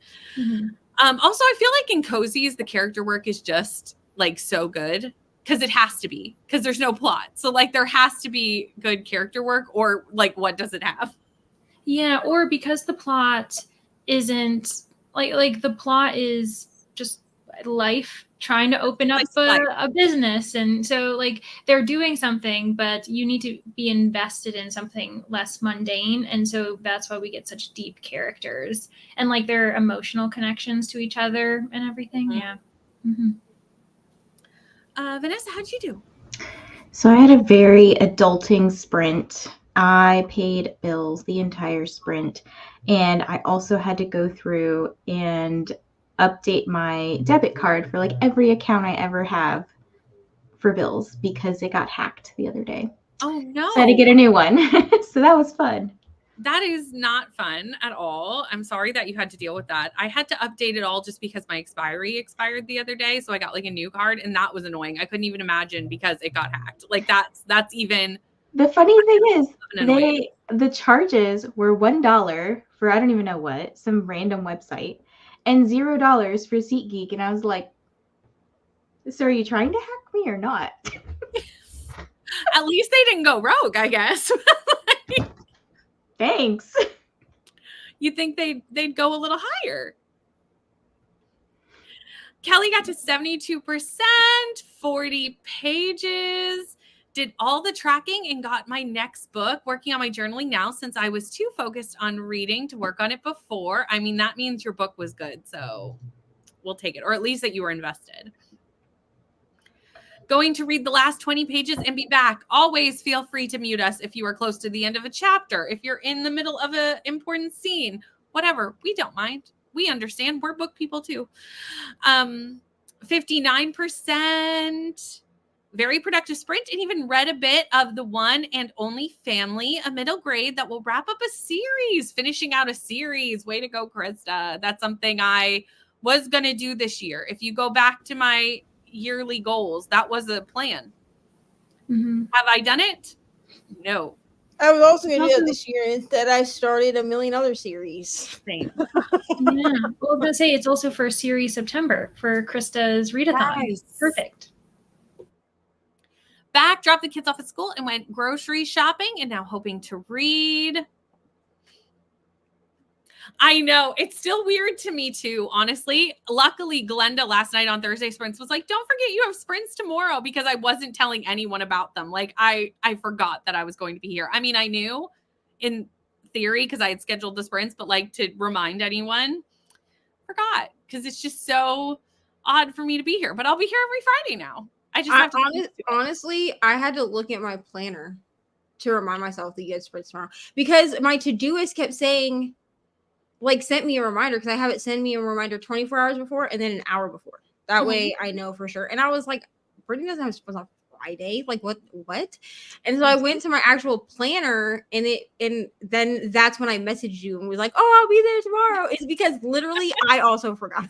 Also, I feel like in cozies, the character work is just like so good because it has to be, because there's no plot. So like there has to be good character work, or like what does it have? Yeah, or because the plot isn't like the plot is just life trying to open up a business, and so like they're doing something, but you need to be invested in something less mundane, and so that's why we get such deep characters and like their emotional connections to each other and everything. Yeah. Vanessa, how'd you do? So I had a very adulting sprint. I paid bills the entire sprint, and I also had to go through and update my debit card for like every account I ever have for bills because it got hacked the other day. Oh no. So I had to get a new one. So that was fun. That is not fun at all. I'm sorry that you had to deal with that. I had to update it all just because my expiry expired the other day. So I got like a new card, and that was annoying. I couldn't even imagine because it got hacked. Like that's even. The funny thing is, the charges were $1 for I don't even know what, some random website, and $0 for SeatGeek. And I was like, so are you trying to hack me or not? At least they didn't go rogue, I guess. Thanks. You'd think they'd go a little higher. Kelly got to 72%, 40 pages, did all the tracking, and got my next book, working on my journaling now since I was too focused on reading to work on it before. I mean, that means your book was good, so we'll take it, or at least that you were invested. Going to read the last 20 pages and be back. Always feel free to mute us if you are close to the end of a chapter, if you're in the middle of an important scene, whatever. We don't mind. We understand. We're book people too. 59%. Very productive sprint, and even read a bit of The One and Only Family, a middle grade that will wrap up a series, finishing out a series. Way to go, Krista. That's something I was going to do this year. If you go back to my yearly goals, that was a plan. Have I done it? No. I was also going to do it this year. Instead, I started a million other series. Same. Yeah. Well, I was going to say, it's also for series September for Krista's Readathon. Nice. Perfect. Back, dropped the kids off at school and went grocery shopping, and now hoping to read. I know. It's still weird to me too, honestly. Luckily, Glenda last night on Thursday Sprints was like, don't forget you have sprints tomorrow, because I wasn't telling anyone about them. Like I forgot that I was going to be here. I mean, I knew in theory because I had scheduled the sprints, but like to remind anyone, forgot, because it's just so odd for me to be here. But I'll be here every Friday now. I just have to honestly, I had to look at my planner to remind myself that you had sprints tomorrow, because my to-doist kept saying, like, sent me a reminder, because I have it send me a reminder 24 hours before and then an hour before. That way I know for sure. And I was like, Brittany doesn't have sprints on Friday. Like, what? And so I went to my actual planner, and then that's when I messaged you and was like, oh, I'll be there tomorrow. It's because literally I also forgot.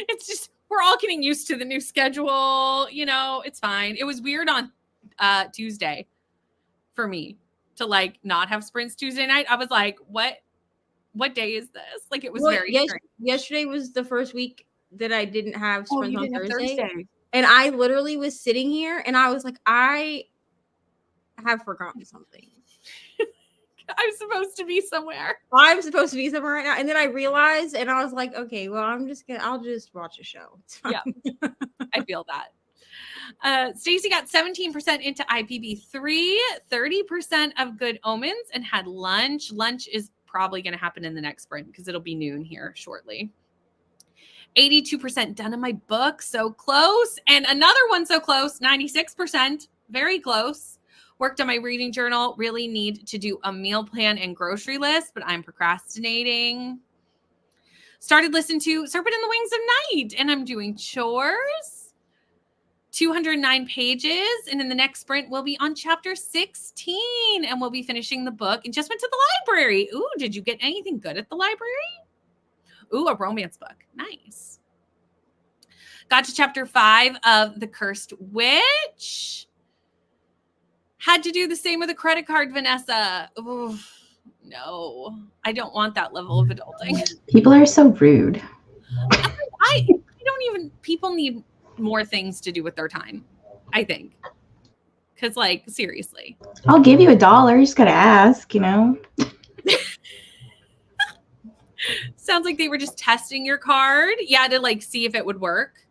It's just, we're all getting used to the new schedule. You know, it's fine. It was weird on Tuesday for me to like not have sprints Tuesday night. I was like, what day is this? Like, it was very strange. Yesterday was the first week that I didn't have sprints on Thursday. And I literally was sitting here and I was like, I have forgotten something. I'm supposed to be somewhere. I'm supposed to be somewhere right now. And then I realized, and I was like, okay, well, I'll just watch a show. It's fine. Yeah, I feel that. Stacey got 17% into IPB3, 30% of Good Omens, and had lunch. Lunch is probably going to happen in the next sprint because it'll be noon here shortly. 82% done in my book. So close. And another one so close, 96%, very close. Worked on my reading journal. Really need to do a meal plan and grocery list, but I'm procrastinating. Started listening to Serpent in the Wings of Night, and I'm doing chores. 209 pages. And in the next sprint, we'll be on chapter 16 and we'll be finishing the book. And just went to the library. Ooh, did you get anything good at the library? Ooh, a romance book. Nice. Got to chapter 5 of The Cursed Witch. Had to do the same with a credit card, Vanessa. Ooh, no, I don't want that level of adulting. People are so rude. I don't even, people need more things to do with their time, I think. Because, like, seriously. I'll give you $1. You just got to ask, you know. Sounds like they were just testing your card. Yeah, to, like, see if it would work.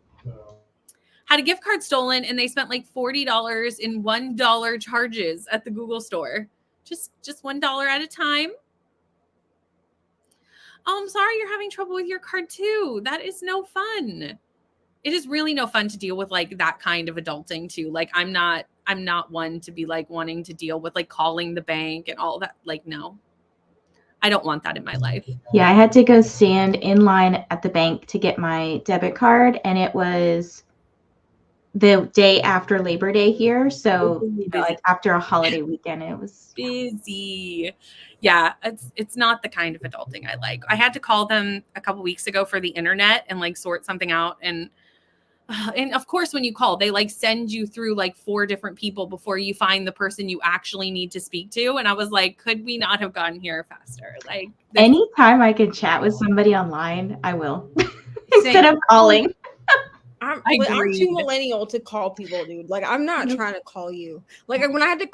Had a gift card stolen, and they spent, like, $40 in $1 charges at the Google store. Just $1 at a time. Oh, I'm sorry you're having trouble with your card, too. That is no fun. It is really no fun to deal with, like, that kind of adulting too. Like, I'm not one to be, like, wanting to deal with, like, calling the bank and all that. Like, no, I don't want that in my life. Yeah, I had to go stand in line at the bank to get my debit card, and it was the day after Labor Day here. So, you know, like after a holiday weekend, it was busy. Yeah, it's not the kind of adulting I like. I had to call them a couple weeks ago for the internet and, like, sort something out. And of course, when you call, they, like, send you through, like, 4 different people before you find the person you actually need to speak to. And I was like, could we not have gotten here faster? Like, anytime I can chat with somebody online, I will instead of calling. I'm too millennial to call people, dude. Like, I'm not trying to call you. Like, when I had to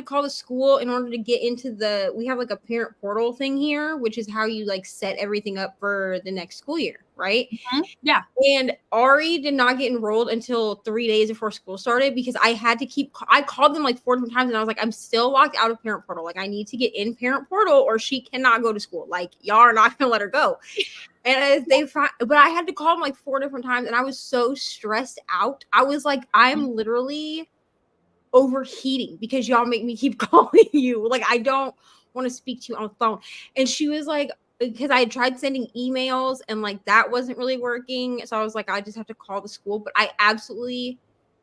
call the school in order to get into we have, like, a parent portal thing here, which is how you, like, set everything up for the next school year, right? Mm-hmm. Yeah. And Ari did not get enrolled until 3 days before school started because I called them, like, 4 different times, and I was like, I'm still locked out of parent portal. Like, I need to get in parent portal or she cannot go to school. Like, y'all are not going to let her go. And but I had to call them, like, 4 different times, and I was so stressed out. I was like, I'm literally overheating because y'all make me keep calling you. Like, I don't want to speak to you on the phone. And she was like, because I had tried sending emails and, like, that wasn't really working. So I was like, I just have to call the school. But I absolutely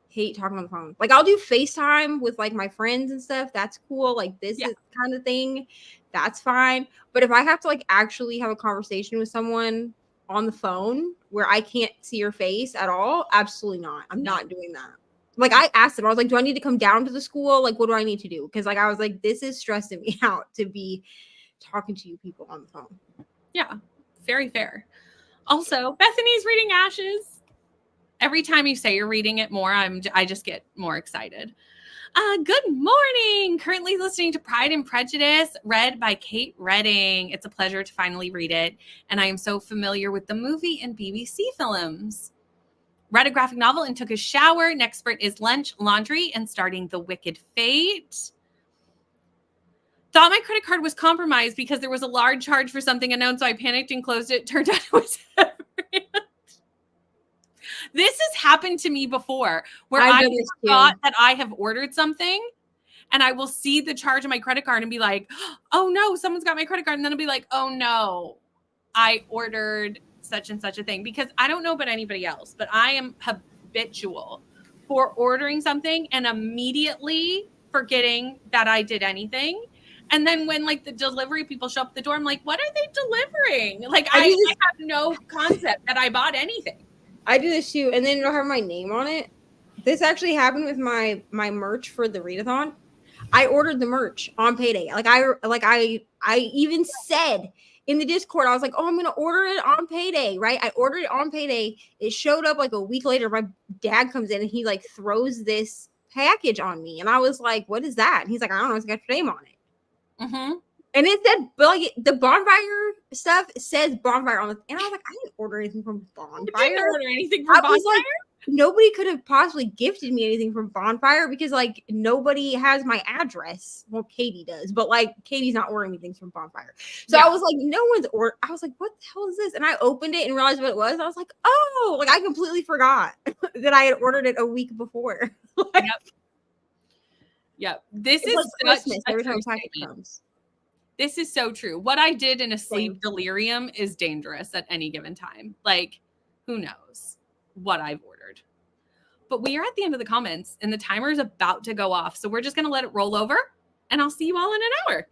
hate talking on the phone. Like, I'll do FaceTime with, like, my friends and stuff. That's cool. Like, this is kind of thing. That's fine. But if I have to, like, actually have a conversation with someone on the phone where I can't see your face at all, absolutely not. I'm not doing that. Like, I asked them, I was like, do I need to come down to the school? Like, what do I need to do? Because, like, I was like, this is stressing me out to be talking to you people on the phone. Yeah, very fair. Also, Bethany's reading Ashes. Every time you say you're reading it more, I just get more excited. Good morning. Currently listening to Pride and Prejudice, read by Kate Redding. It's a pleasure to finally read it. And I am so familiar with the movie and BBC films. Read a graphic novel and took a shower. Next sprint is lunch, laundry, and starting The Wicked Fate. Thought my credit card was compromised because there was a large charge for something unknown, so I panicked and closed it. Turned out it was This has happened to me before where I thought that I have ordered something and I will see the charge on my credit card and be like, oh no, someone's got my credit card. And then I'll be like, oh no, I ordered such and such a thing. Because I don't know about anybody else, but I am habitual for ordering something and immediately forgetting that I did anything. And then when, like, the delivery people show up at the door, I'm like, what are they delivering? Like, I have no concept that I bought anything. I do this too, and then it'll have my name on it. This actually happened with my merch for the Readathon. I ordered the merch on payday. I even said in the Discord, I was like, oh, I'm gonna order it on payday, right? I ordered it on payday. It showed up like a week later. My dad comes in and he, like, throws this package on me, and I was like, what is that? And he's like, I don't know, it's got your name on it. Mm-hmm. And it said, but, like, the Bonfire stuff says Bonfire on it. And I was like, I didn't order anything from Bonfire. You didn't order anything from Bonfire? Was like, nobody could have possibly gifted me anything from Bonfire because, like, nobody has my address. Well, Katie does, but, like, Katie's not ordering me things from Bonfire. So I was like, no one's ordered. I was like, what the hell is this? And I opened it and realized what it was. I was like, oh, like, I completely forgot that I had ordered it a week before. Like, yep. This is like such Christmas every time package comes. This is so true. What I did in a sleep delirium is dangerous at any given time. Like, who knows what I've ordered. but we are at the end of the comments and the timer is about to go off. So we're just going to let it roll over and I'll see you all in an hour.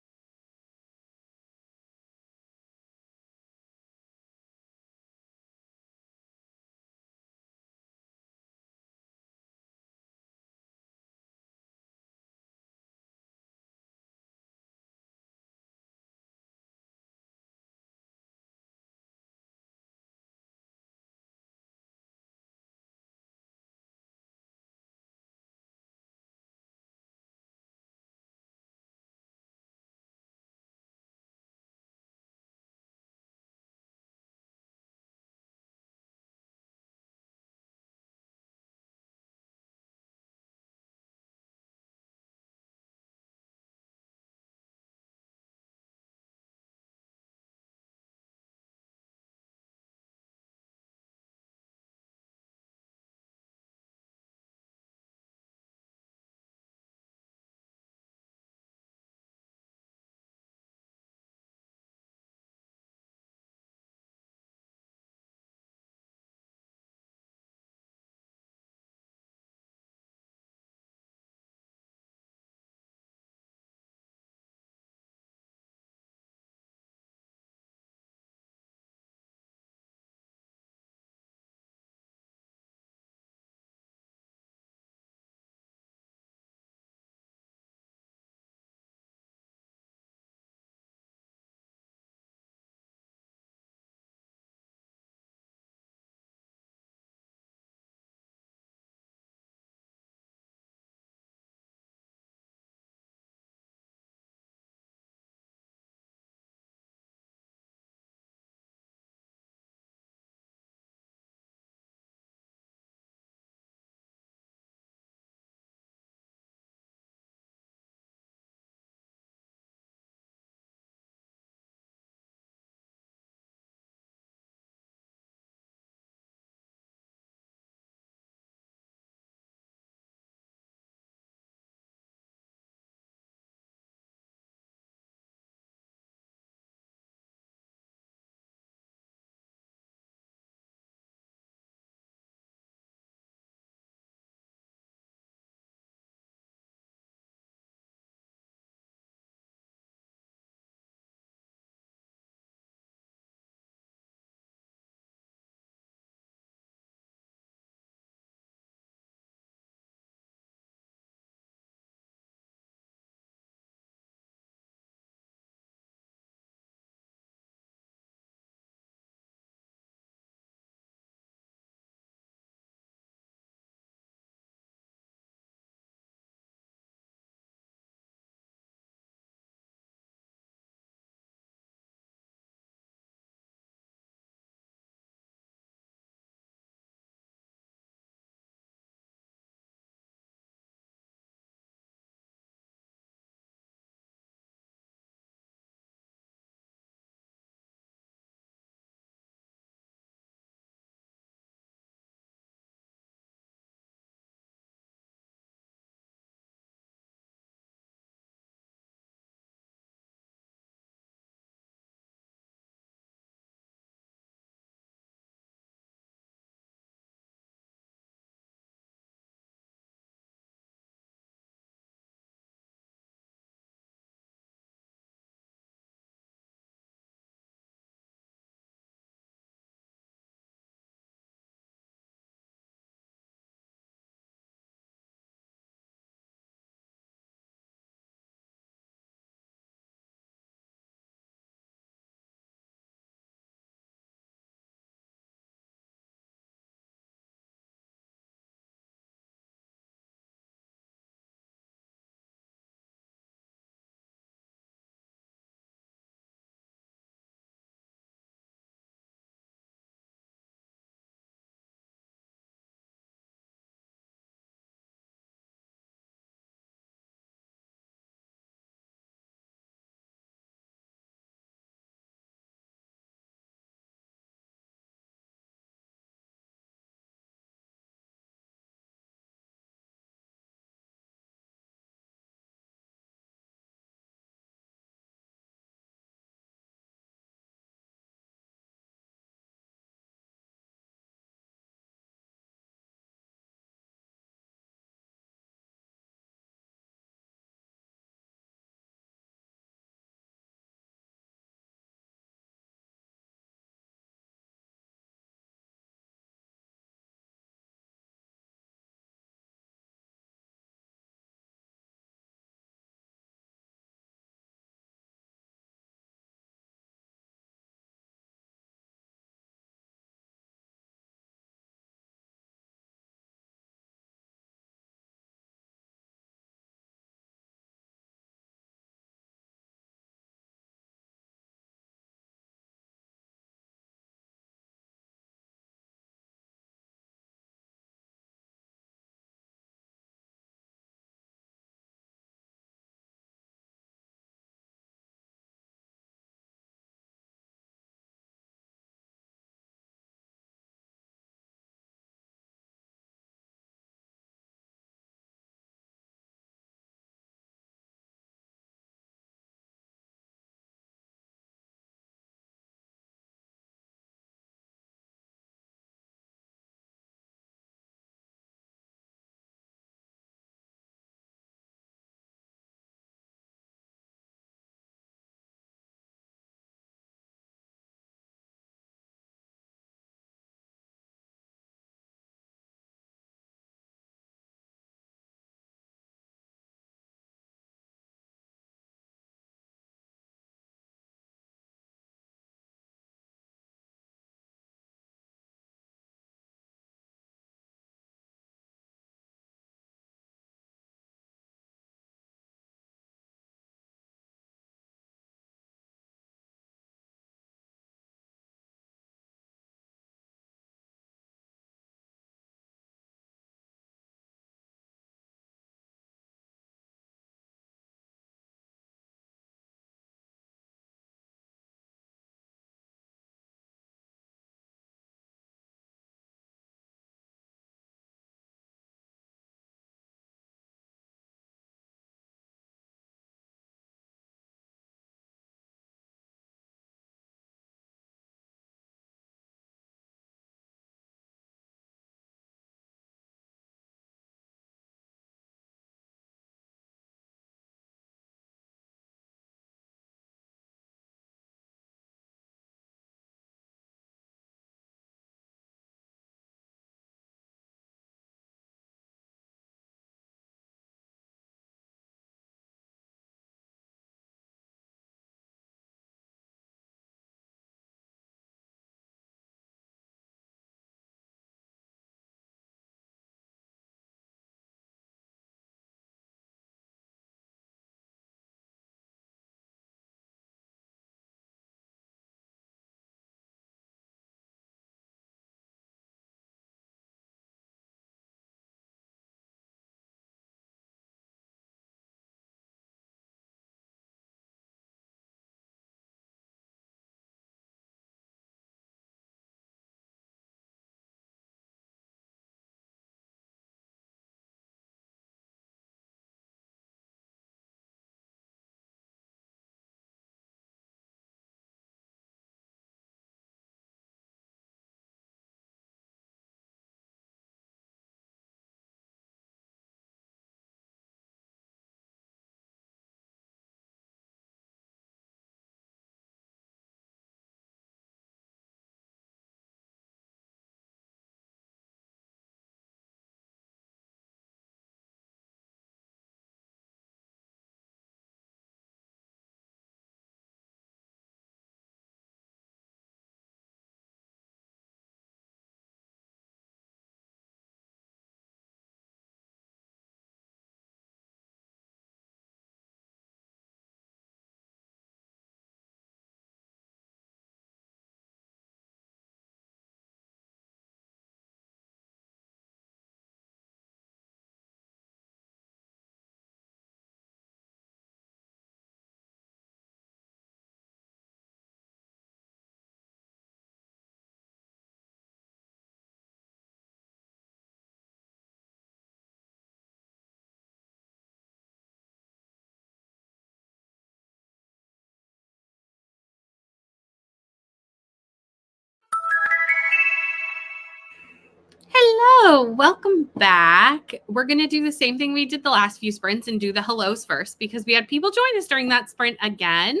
Hello, welcome back. We're going to do the same thing we did the last few sprints and do the hellos first because we had people join us during that sprint again.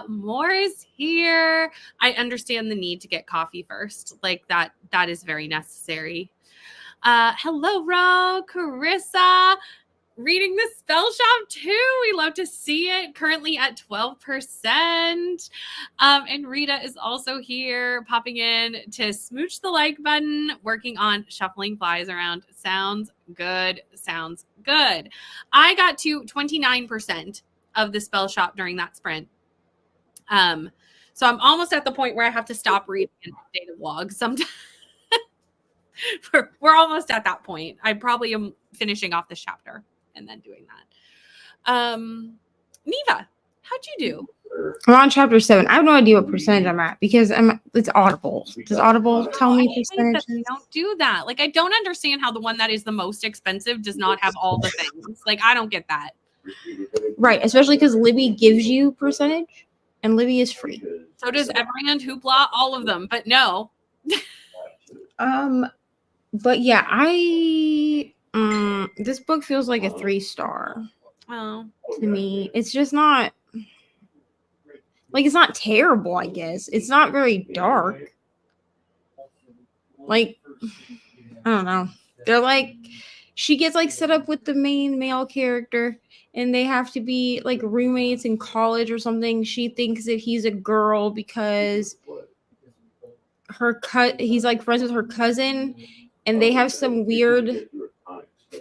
More is here. I understand the need to get coffee first. Like that is very necessary. Hello, Ro, Carissa. Reading the spell shop too. We love to see it. Currently at 12%. And Rita is also here, popping in to smooch the like button, working on shuffling flies around. Sounds good. Sounds good. I got to 29% of the spell shop during that sprint. So I'm almost at the point where I have to stop reading and update a vlog sometime. We're almost at that point. I probably am finishing off this chapter and then doing that. Neva, how'd you do? We're on chapter 7. I have no idea what percentage I'm at because it's Audible. Does Audible tell me percentages? They don't do that. Like, I don't understand how the one that is the most expensive does not have all the things. Like, I don't get that. Right, especially because Libby gives you percentage, and Libby is free. So does Everhand, Hoopla, all of them. But no. But yeah, this book feels like a 3-star. Oh. To me. It's just not like, it's not terrible, I guess. It's not very dark. Like, I don't know. They're like, she gets like set up with the main male character and they have to be like roommates in college or something. She thinks that he's a girl because he's like friends with her cousin, and they have some weird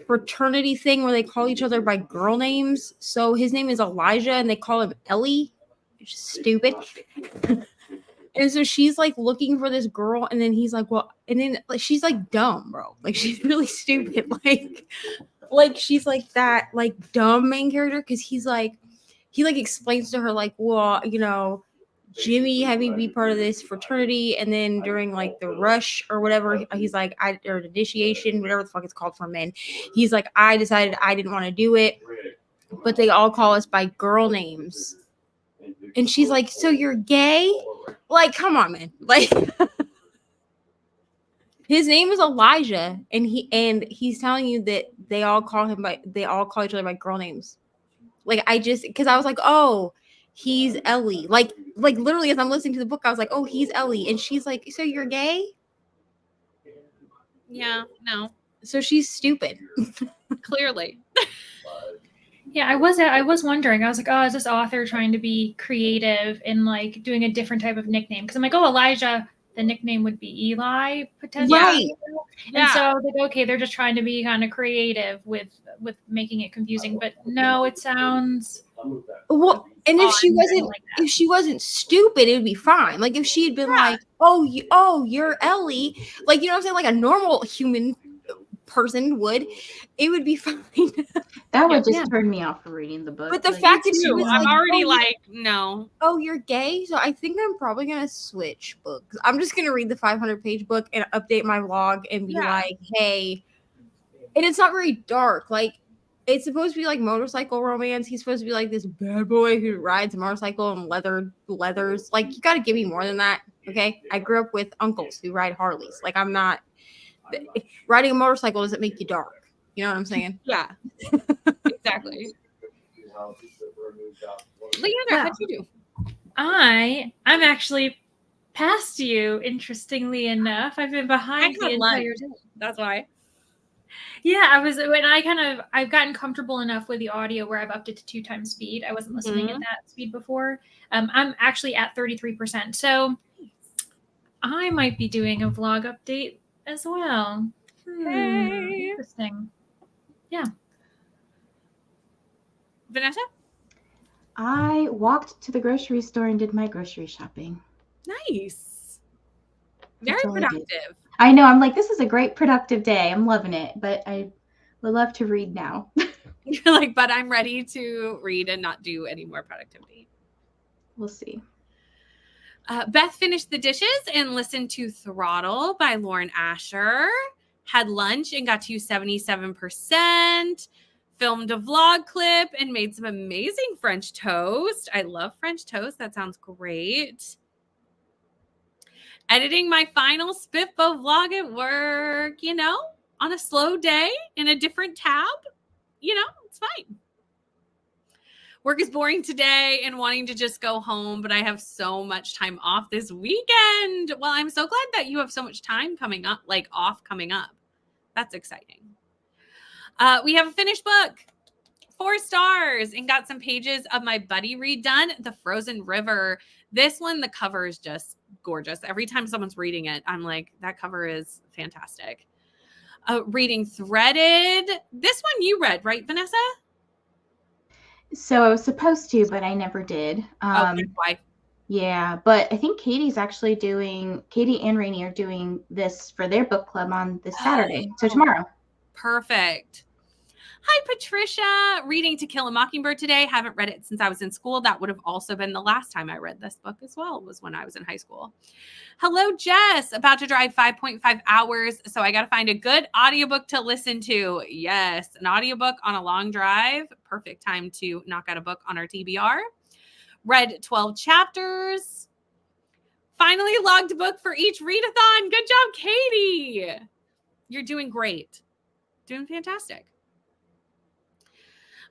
fraternity thing where they call each other by girl names. So his name is Elijah and they call him Ellie, which is stupid. And so she's like looking for this girl, and then he's like, well, and then like, she's like dumb, bro. Like, she's really stupid. Like she's like that like dumb main character, because he like explains to her like, well, you know, Jimmy had me be part of this fraternity, and then during like the rush or whatever, he's like, or the initiation, whatever the fuck it's called for men, he's like, I decided I didn't want to do it, but they all call us by girl names. And she's like, so you're gay? Like, come on, man. Like, his name is Elijah, and he's telling you that they all call each other by girl names. Like, because I was like, oh, he's Ellie. Like literally, as I'm listening to the book, I was like, oh, he's Ellie. And she's like, so you're gay? Yeah, no. So she's stupid. Clearly. Yeah, I was wondering. I was like, oh, is this author trying to be creative and like doing a different type of nickname? Because I'm like, oh, Elijah, the nickname would be Eli, potentially. Right. And so I was like, okay, they're just trying to be kind of creative with making it confusing. But no, it sounds well. And if like she wasn't stupid, it would be fine. Like if she had been like, oh, you're Ellie, like, you know what I'm saying, like a normal human person would, it would be fine. That would just turn me off from reading the book. But the fact that she was I'm like, already like, no. Oh, you're gay? So I think I'm probably gonna switch books. I'm just gonna read the 500-page book and update my vlog and be like, hey. And it's not very dark. Like, it's supposed to be like motorcycle romance. He's supposed to be like this bad boy who rides a motorcycle and leathers. Like, you gotta give me more than that, okay? I grew up with uncles who ride Harleys. Like, I'm not riding a motorcycle doesn't make you dark. You know what I'm saying? Yeah. Exactly. Leander, how'd you do? I'm actually past you, interestingly enough. I've been behind the entire day. That's why. Yeah, I've gotten comfortable enough with the audio where I've upped it to 2 times speed. I wasn't listening at that speed before. I'm actually at 33%. So I might be doing a vlog update as well. Hey. Interesting. Yeah. Vanessa? I walked to the grocery store and did my grocery shopping. Nice. Very That's all I did. productive. I know. I'm like, this is a great productive day. I'm loving it, but I would love to read now. You're like, but I'm ready to read and not do any more productivity. We'll see. Beth finished the dishes and listened to Throttle by Lauren Asher. Had lunch and got to 77%. Filmed a vlog clip and made some amazing French toast. I love French toast. That sounds great. editing my final Spitbo vlog at work, you know, on a slow day in a different tab. You know, it's fine. Work is boring today and wanting to just go home, but I have so much time off this weekend. Well, I'm so glad that you have so much time coming up, like off coming up. That's exciting. We have a finished book, 4 stars, and got some pages of my buddy read done, The Frozen River. This one, the cover is just gorgeous. Every time someone's reading it, I'm like, that cover is fantastic. Reading Threaded. This one you read, right, Vanessa? So I was supposed to, but I never did. That's why. Yeah, but I think Katie and Rainey are doing this for their book club on this Saturday. So tomorrow. Perfect. Hi, Patricia. Reading To Kill a Mockingbird today. Haven't read it since I was in school. That would have also been the last time I read this book as well, was when I was in high school. Hello, Jess. About to drive 5.5 hours, so I got to find a good audiobook to listen to. Yes, an audiobook on a long drive. Perfect time to knock out a book on our TBR. Read 12 chapters. Finally logged a book for each readathon. Good job, Katie. You're doing great. Doing fantastic.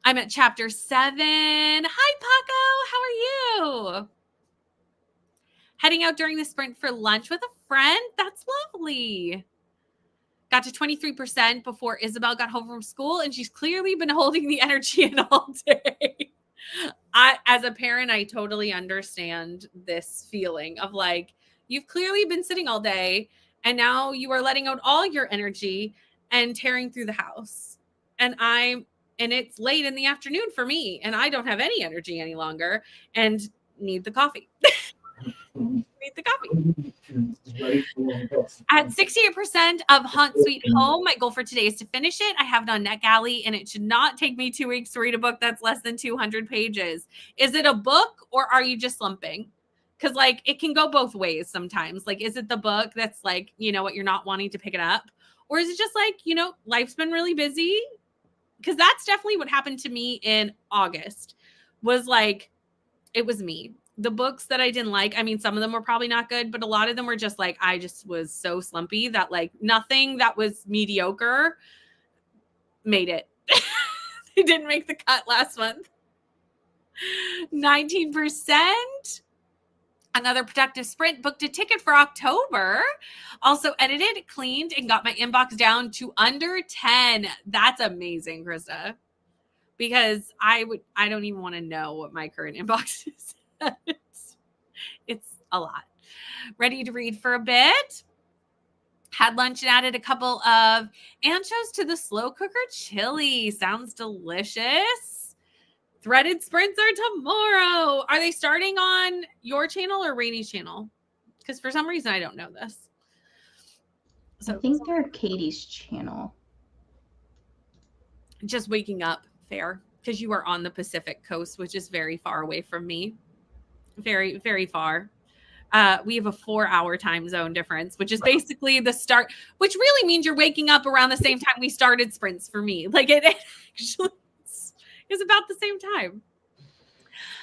I'm at chapter 7. Hi, Paco. How are you? Heading out during the sprint for lunch with a friend. That's lovely. Got to 23% before Isabel got home from school, and she's clearly been holding the energy in all day. As a parent, I totally understand this feeling of like, you've clearly been sitting all day, and now you are letting out all your energy and tearing through the house. And it's late in the afternoon for me, and I don't have any energy any longer and need the coffee. Need the coffee. At 68% of Haunt Sweet Home, my goal for today is to finish it. I have it on NetGalley, and it should not take me 2 weeks to read a book that's less than 200 pages. Is it a book, or are you just slumping? Because, like, it can go both ways sometimes. Like, is it the book that's, like, you know what, you're not wanting to pick it up? Or is it just, like, you know, life's been really busy? Because that's definitely what happened to me in August, was like, it was me. The books that I didn't like, I mean, some of them were probably not good, but a lot of them were just like, I just was so slumpy that like nothing that was mediocre made it. It didn't make the cut last month. 19%. Another productive sprint. Booked a ticket for October. Also edited, cleaned, and got my inbox down to under 10. That's amazing, Krista. Because I don't even want to know what my current inbox is. It's a lot. Ready to read for a bit. Had lunch and added a couple of anchos to the slow cooker chili. Sounds delicious. Threaded sprints are tomorrow. Are they starting on your channel or Rainey's channel? Because for some reason I don't know this. So I think they're Katie's channel. Just waking up, fair, because you are on the Pacific coast, which is very far away from me. Very, very far. We have a 4-hour time zone difference, which is basically the start, which really means you're waking up around the same time we started sprints for me. Like it actually is about the same time.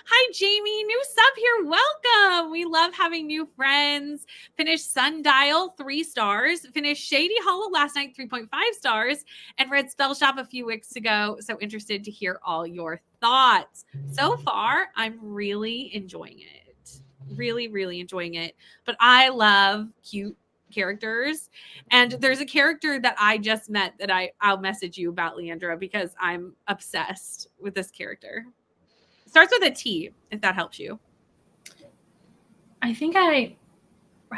Hi, Jamie. New sub here. Welcome. We love having new friends. Finished Sundial, 3 stars. Finished Shady Hollow last night, 3.5 stars. And read Spell Shop a few weeks ago. So interested to hear all your thoughts. So far, I'm really enjoying it. Really, really enjoying it. But I love cute characters. And there's a character that I just met that I'll message you about, Leandra, because I'm obsessed with this character. Starts with a T, if that helps you. I think I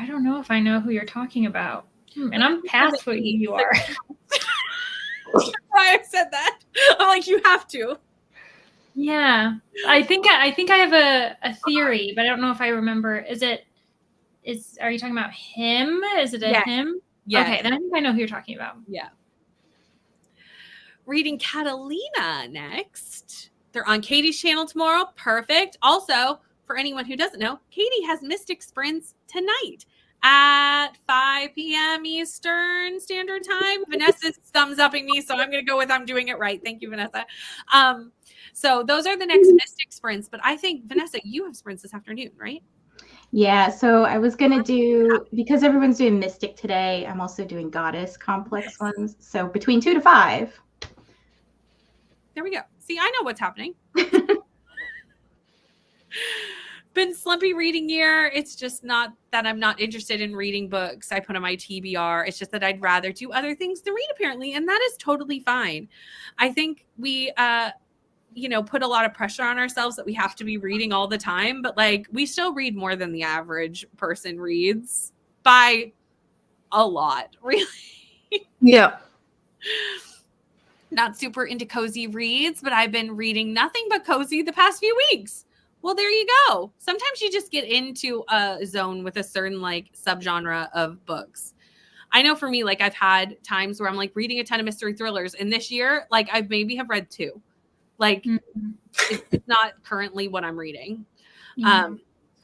don't know if I know who you're talking about. And I'm past what you are. That's why I said that. I'm like, you have to. Yeah. I think I have a theory, but I don't know if I remember. Are you talking about him? Is it him? Yeah. Okay, then I think I know who you're talking about. Yeah. Reading Catalina next. They're on Katie's channel tomorrow. Perfect. Also, for anyone who doesn't know, Katie has Mystic Sprints tonight at 5 p.m. Eastern Standard Time. Vanessa's thumbs upping me, so I'm going to go with I'm doing it right. Thank you, Vanessa. So those are the next Mystic Sprints. But I think, Vanessa, you have sprints this afternoon, right? Yeah, so I was gonna do, because everyone's doing Mystic today, I'm also doing Goddess complex ones. So between 2 to 5. There we go. See, I know what's happening. Been slumpy reading year. It's just not that I'm not interested in reading books I put on my TBR. It's just that I'd rather do other things to read, apparently, and that is totally fine. I think we put a lot of pressure on ourselves that we have to be reading all the time, but like we still read more than the average person reads by a lot, really. Yeah. Not super into cozy reads, but I've been reading nothing but cozy the past few weeks. Well, there you go. Sometimes you just get into a zone with a certain like subgenre of books. I know for me, like I've had times where I'm like reading a ton of mystery thrillers, and this year, like I maybe have read 2. Like it's not currently what I'm reading. Yeah.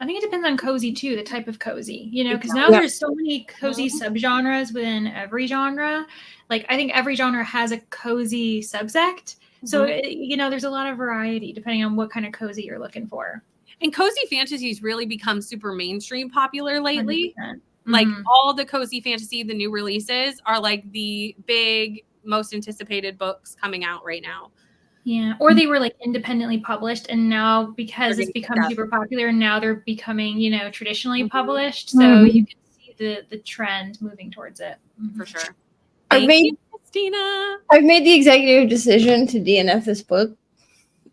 I think it depends on cozy too, the type of cozy, because now Yeah. there's so many cozy subgenres within every genre. Like I think every genre has a cozy subsect. So, there's a lot of variety depending on what kind of cozy you're looking for. And cozy fantasies really become super mainstream popular lately. 100%. Like all the cozy fantasy, the new releases are like the big, most anticipated books coming out right now. Yeah, or they were like independently published, and now because it's become super popular, now they're becoming, traditionally published. So you can see the trend moving towards it. For sure. I've made the executive decision to DNF this book.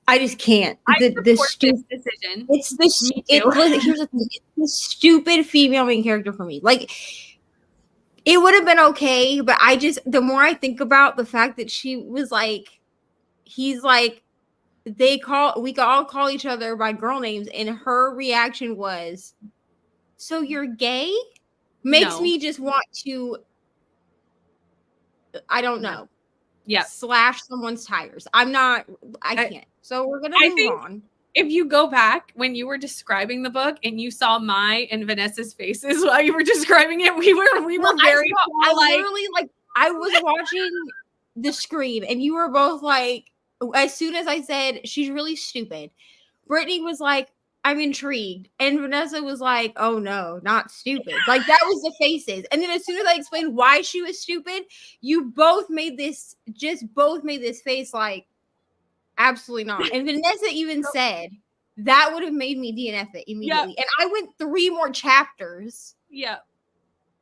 I just can't. I support this decision. It's here's the thing. It's the stupid female main character for me. Like, it would have been okay, but the more I think about the fact that she was like, he's like, we could all call each other by girl names, and her reaction was, "So you're gay?" Makes me just want to, I don't know. Yeah. Slash someone's tires. I can't. So we're gonna move on. If you go back when you were describing the book and you saw my and Vanessa's faces while you were describing it, we were very I was watching the screen and you were both like, as soon as I said she's really stupid, Brittany was like, I'm intrigued. And Vanessa was like, oh no, not stupid. Like that was the faces. And then as soon as I explained why she was stupid, you both made this face like, absolutely not. And Vanessa even said that would have made me DNF it immediately. And I went 3 more chapters. Yeah.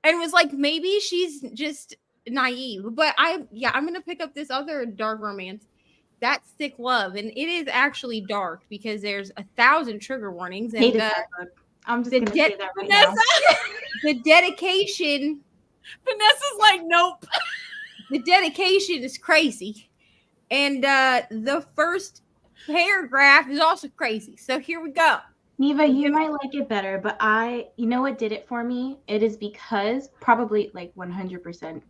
And was like, maybe she's just naive. But I'm going to pick up this other dark romance. That's Sick Love, and it is actually dark because there's 1,000 trigger warnings. And I'm just going to say that right now. The dedication. Vanessa's like, nope. The dedication is crazy, and the first paragraph is also crazy. So here we go. Neva, you might like it better, but you know what did it for me? It is because probably like 100%.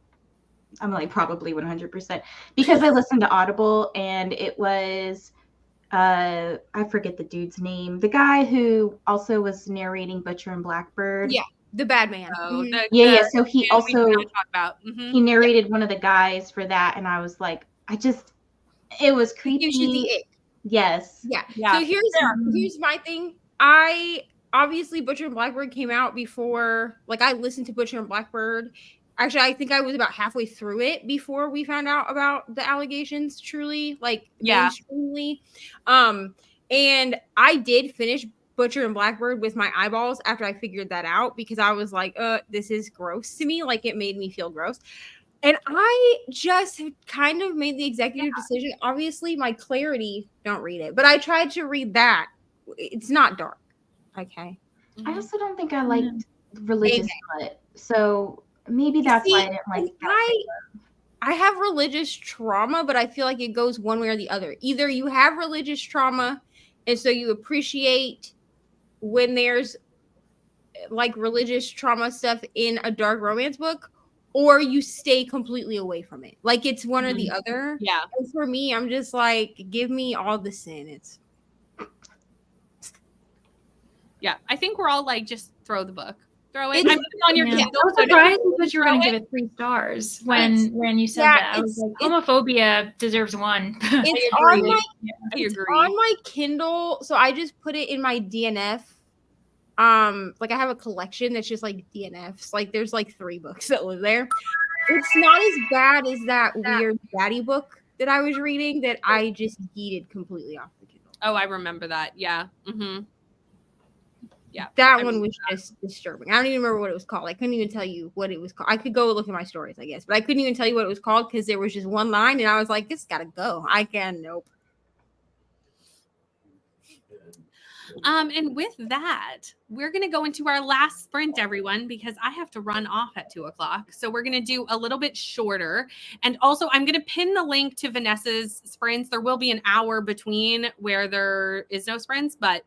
I'm like probably 100% because I listened to Audible, and it was I forget the dude's name, the guy who also was narrating Butcher and Blackbird. Yeah, the bad man. So he also he narrated one of the guys for that, and I was like, it was creepy. Gives you the ick. Yes. Yeah. So here's my thing. Obviously Butcher and Blackbird came out before, like I listened to Butcher and Blackbird. Actually, I think I was about halfway through it before we found out about the allegations truly, like mainstreamly. And I did finish Butcher and Blackbird with my eyeballs after I figured that out because I was like, this is gross to me. Like it made me feel gross. And I just kind of made the executive decision. Obviously, my clarity, don't read it. But I tried to read that. It's not dark. Okay. I also don't think I liked religious smut. So maybe that's why I didn't like that. I have religious trauma, but I feel like it goes one way or the other. Either you have religious trauma, and so you appreciate when there's like religious trauma stuff in a dark romance book, or you stay completely away from it. Like it's one or the other. Yeah. And for me, I'm just like, give me all the sin. I think we're all like, just throw the book. Throw it. I'm on your Kindle. I was surprised that you were going to give it 3 stars when you said that. I was like, homophobia deserves 1. It's on, on my, I agree. It's on my Kindle, so I just put it in my DNF Like I have a collection that's just like DNFs. Like there's like 3 books that live there. It's not as bad as that weird daddy book that I was reading that I just yeeted completely off the Kindle. Oh, I remember that. Yeah. Mm-hmm. Yeah. That one was just disturbing. I don't even remember what it was called. I couldn't even tell you what it was called. I could go look at my stories, I guess, but I couldn't even tell you what it was called because there was just one line and I was like, this gotta go. Nope. And with that, we're going to go into our last sprint, everyone, because I have to run off at 2:00. So we're going to do a little bit shorter. And also, I'm going to pin the link to Vanessa's sprints. There will be an hour between where there is no sprints, but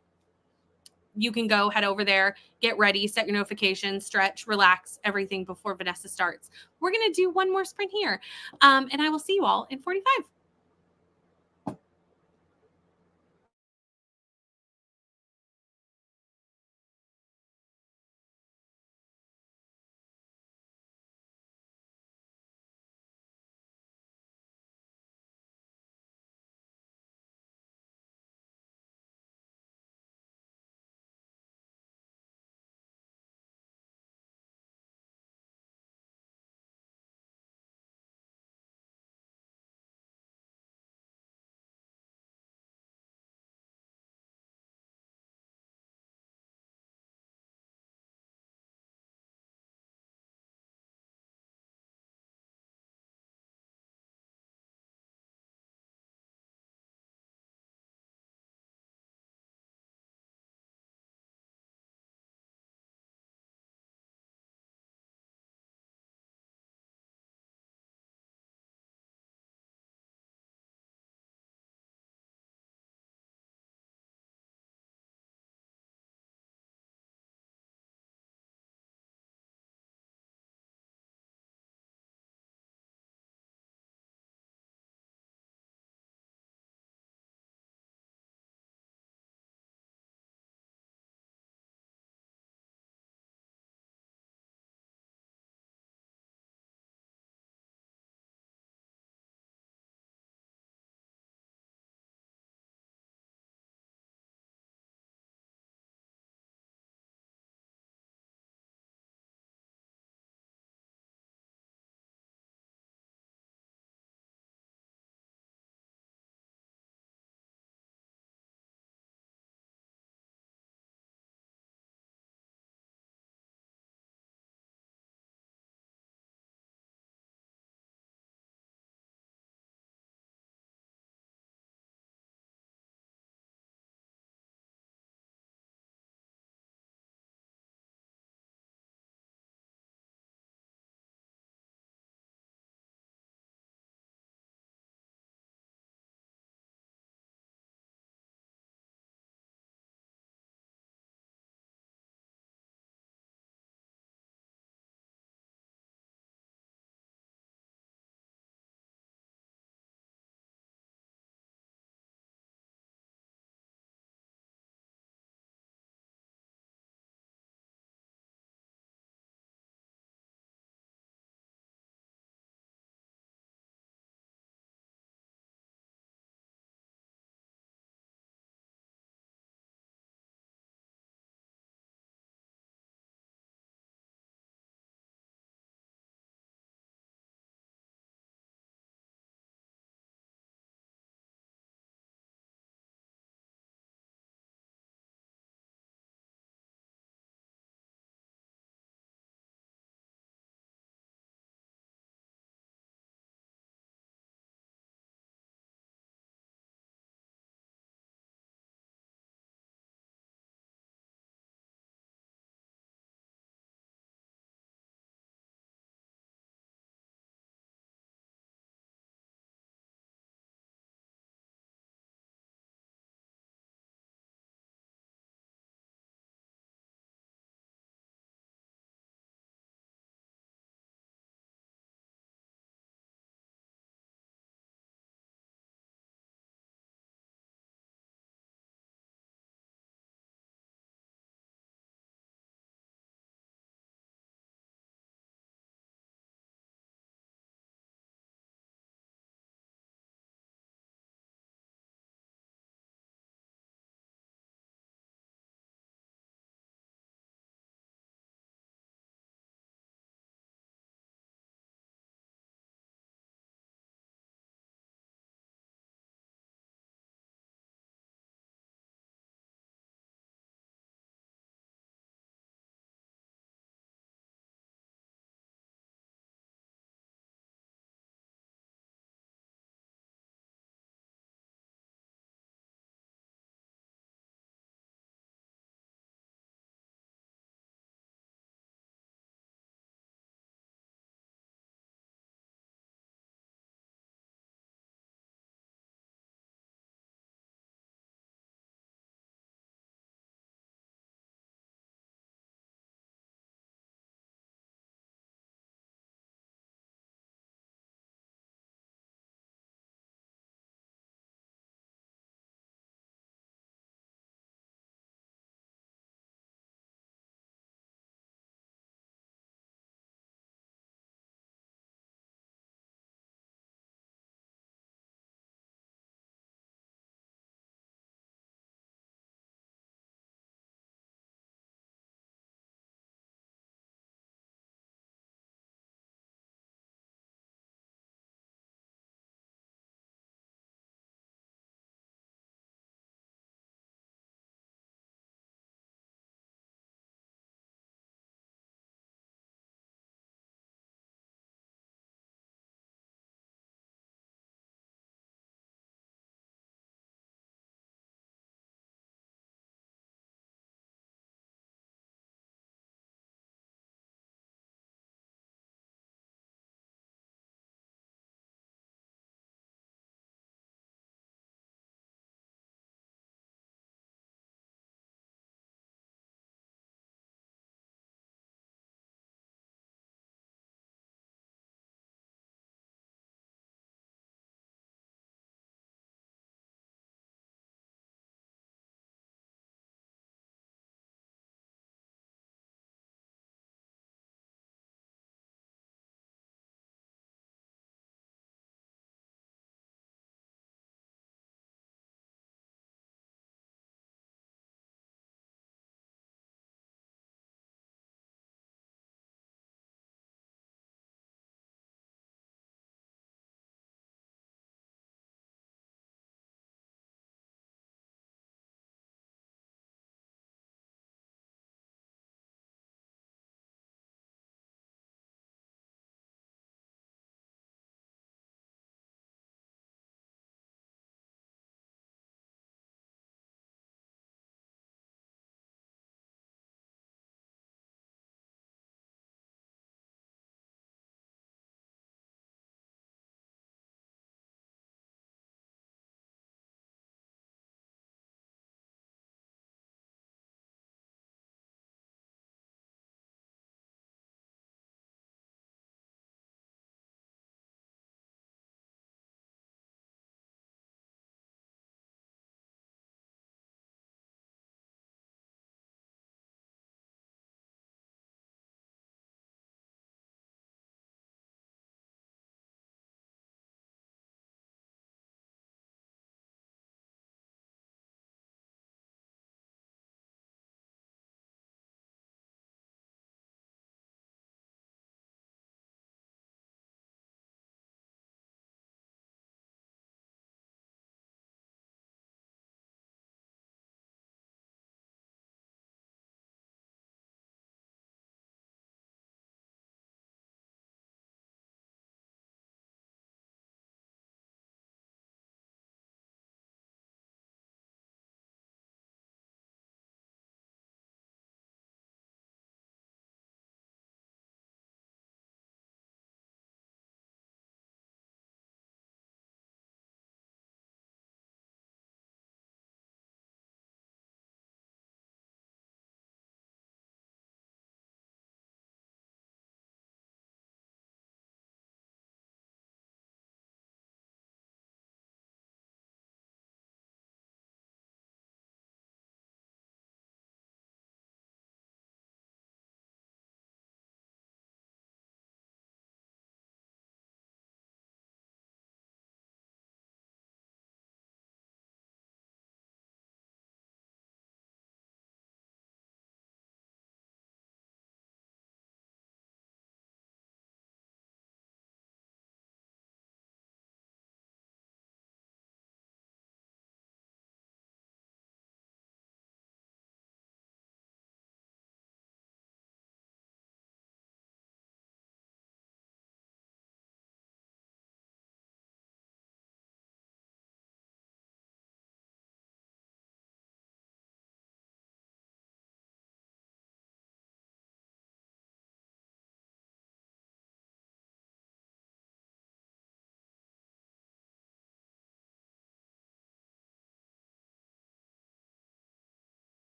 you can go head over there, get ready, set your notifications, stretch, relax, everything before Vanessa starts. We're going to do one more sprint here. And I will see you all in 45.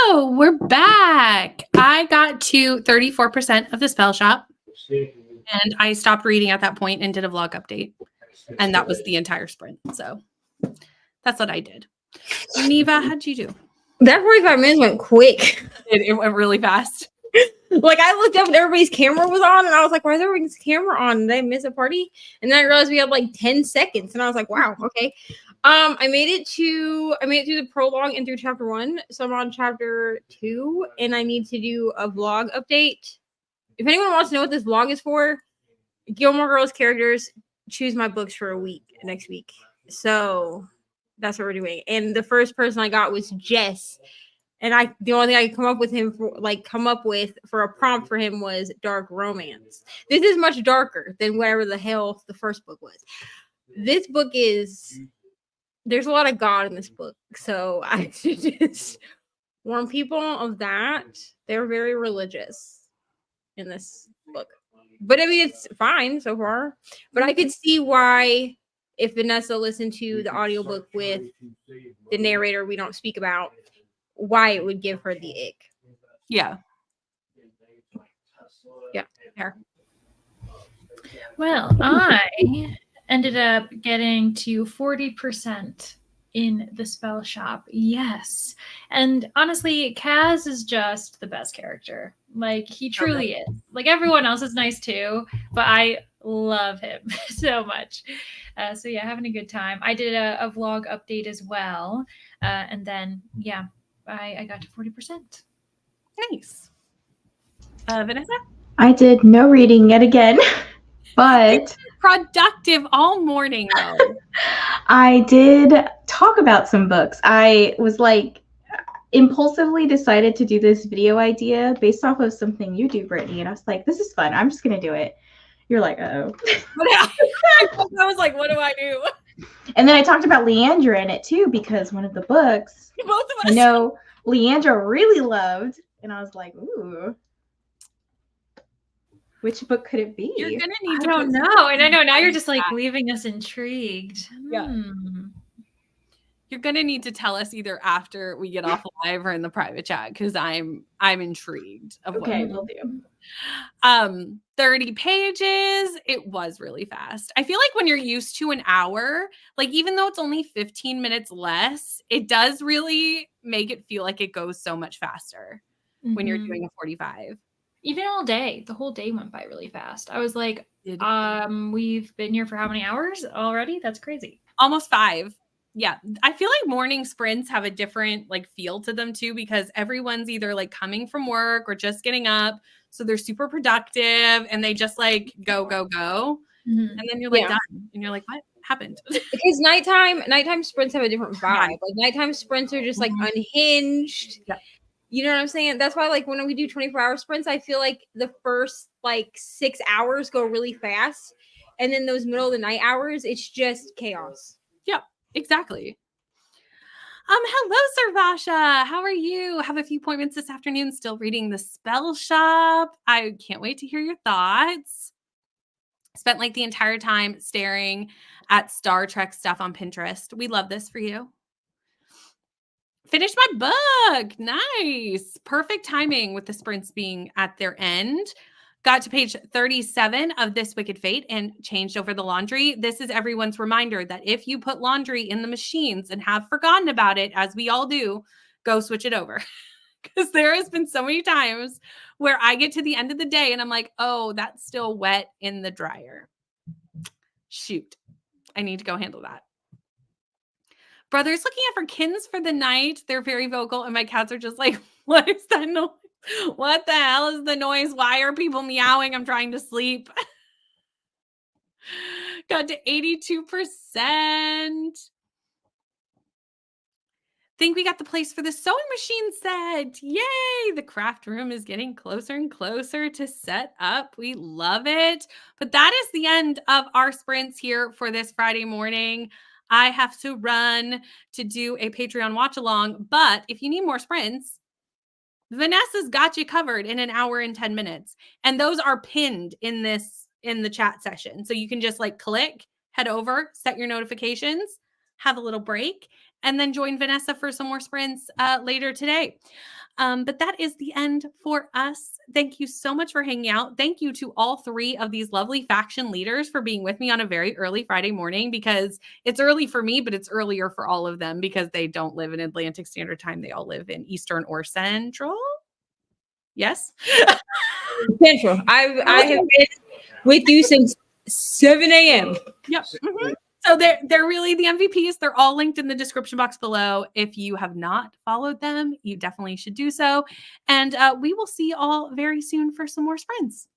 Hello, we're back. I got to 34% of the spell shop and I stopped reading at that point and did a vlog update. And that was the entire sprint. So that's what I did. Neva, how'd you do? That 45 minutes went quick. It went really fast. Like, I looked up and everybody's camera was on, and I was like, why is everybody's camera on? Did they miss a party? And then I realized we had like 10 seconds, and I was like, wow, okay. I made it through the prologue and through chapter 1. So I'm on chapter 2, and I need to do a vlog update. If anyone wants to know what this vlog is for, Gilmore Girls characters choose my books for a week next week. So that's what we're doing. And the first person I got was Jess. And the only thing I could come up with for a prompt for him was dark romance. This is much darker than whatever the hell the first book was. This book there's a lot of God in this book. So I should just warn people of that. They're very religious in this book. But I mean, it's fine so far. But I could see why, if Vanessa listened to the audiobook with the narrator we don't speak about, why it would give her the ick. Yeah. Yeah. Fair. Well, I ended up getting to 40% in the spell shop. Yes. And honestly, Kaz is just the best character. Like, he truly is. Like, everyone else is nice too, but I love him so much. So yeah, having a good time. I did a vlog update as well. And then, yeah, I got to 40%. Nice. Vanessa? I did no reading yet again, but Productive all morning, though. I did talk about some books. I was like, impulsively decided to do this video idea based off of something you do, Brittany, and I was like, this is fun. I'm just going to do it. You're like, uh-oh. I was like, what do I do? And then I talked about Leandra in it too, because one of the books, Both of I us. know Leandra really loved, and I was like, ooh, which book could it be? You're gonna need I to don't put know. And I know now you're in just like chat. leaving us intrigued. Yeah. You're gonna need to tell us either after we get off live or in the private chat, because I'm intrigued of Okay, what we'll do. 30 pages. It was really fast. I feel like when you're used to an hour, like even though it's only 15 minutes less, it does really make it feel like it goes so much faster when you're doing a 45. Even all day, the whole day went by really fast. I was like, we've been here for how many hours already? That's crazy. Almost 5. Yeah. I feel like morning sprints have a different like feel to them too, because everyone's either like coming from work or just getting up. So they're super productive and they just like go. Mm-hmm. And then you're like done. And you're like, what happened? Because nighttime sprints have a different vibe. Like, nighttime sprints are just like unhinged. Yeah. You know what I'm saying? That's why, like, when we do 24-hour sprints, I feel like the first like 6 hours go really fast, and then those middle of the night hours, it's just chaos. Yep, exactly. Hello, Sarvasha. How are you? Have a few appointments this afternoon. Still reading the spell shop. I can't wait to hear your thoughts. Spent like the entire time staring at Star Trek stuff on Pinterest. We love this for you. Finished my book. Nice. Perfect timing with the sprints being at their end. Got to page 37 of This Wicked Fate and changed over the laundry. This is everyone's reminder that if you put laundry in the machines and have forgotten about it, as we all do, go switch it over. Because there has been so many times where I get to the end of the day and I'm like, oh, that's still wet in the dryer. Shoot. I need to go handle that. Brother's looking out for kittens for the night. They're very vocal, and my cats are just like, what is that noise? What the hell is the noise? Why are people meowing? I'm trying to sleep. Got to 82%. Think we got the place for the sewing machine set. Yay! The craft room is getting closer and closer to set up. We love it. But that is the end of our sprints here for this Friday morning. I have to run to do a Patreon watch along, but if you need more sprints, Vanessa's got you covered in an hour and 10 minutes. And those are pinned in the chat session. So you can just like click, head over, set your notifications. have a little break, and then join Vanessa for some more sprints later today. But that is the end for us. Thank you so much for hanging out. Thank you to all 3 of these lovely faction leaders for being with me on a very early Friday morning, because it's early for me, but it's earlier for all of them because they don't live in Atlantic Standard Time. They all live in Eastern or Central. Yes? Central. I have been with you since 7 a.m. Yep. Mm-hmm. So they're really the MVPs. They're all linked in the description box below. If you have not followed them, you definitely should do so. And we will see you all very soon for some more sprints.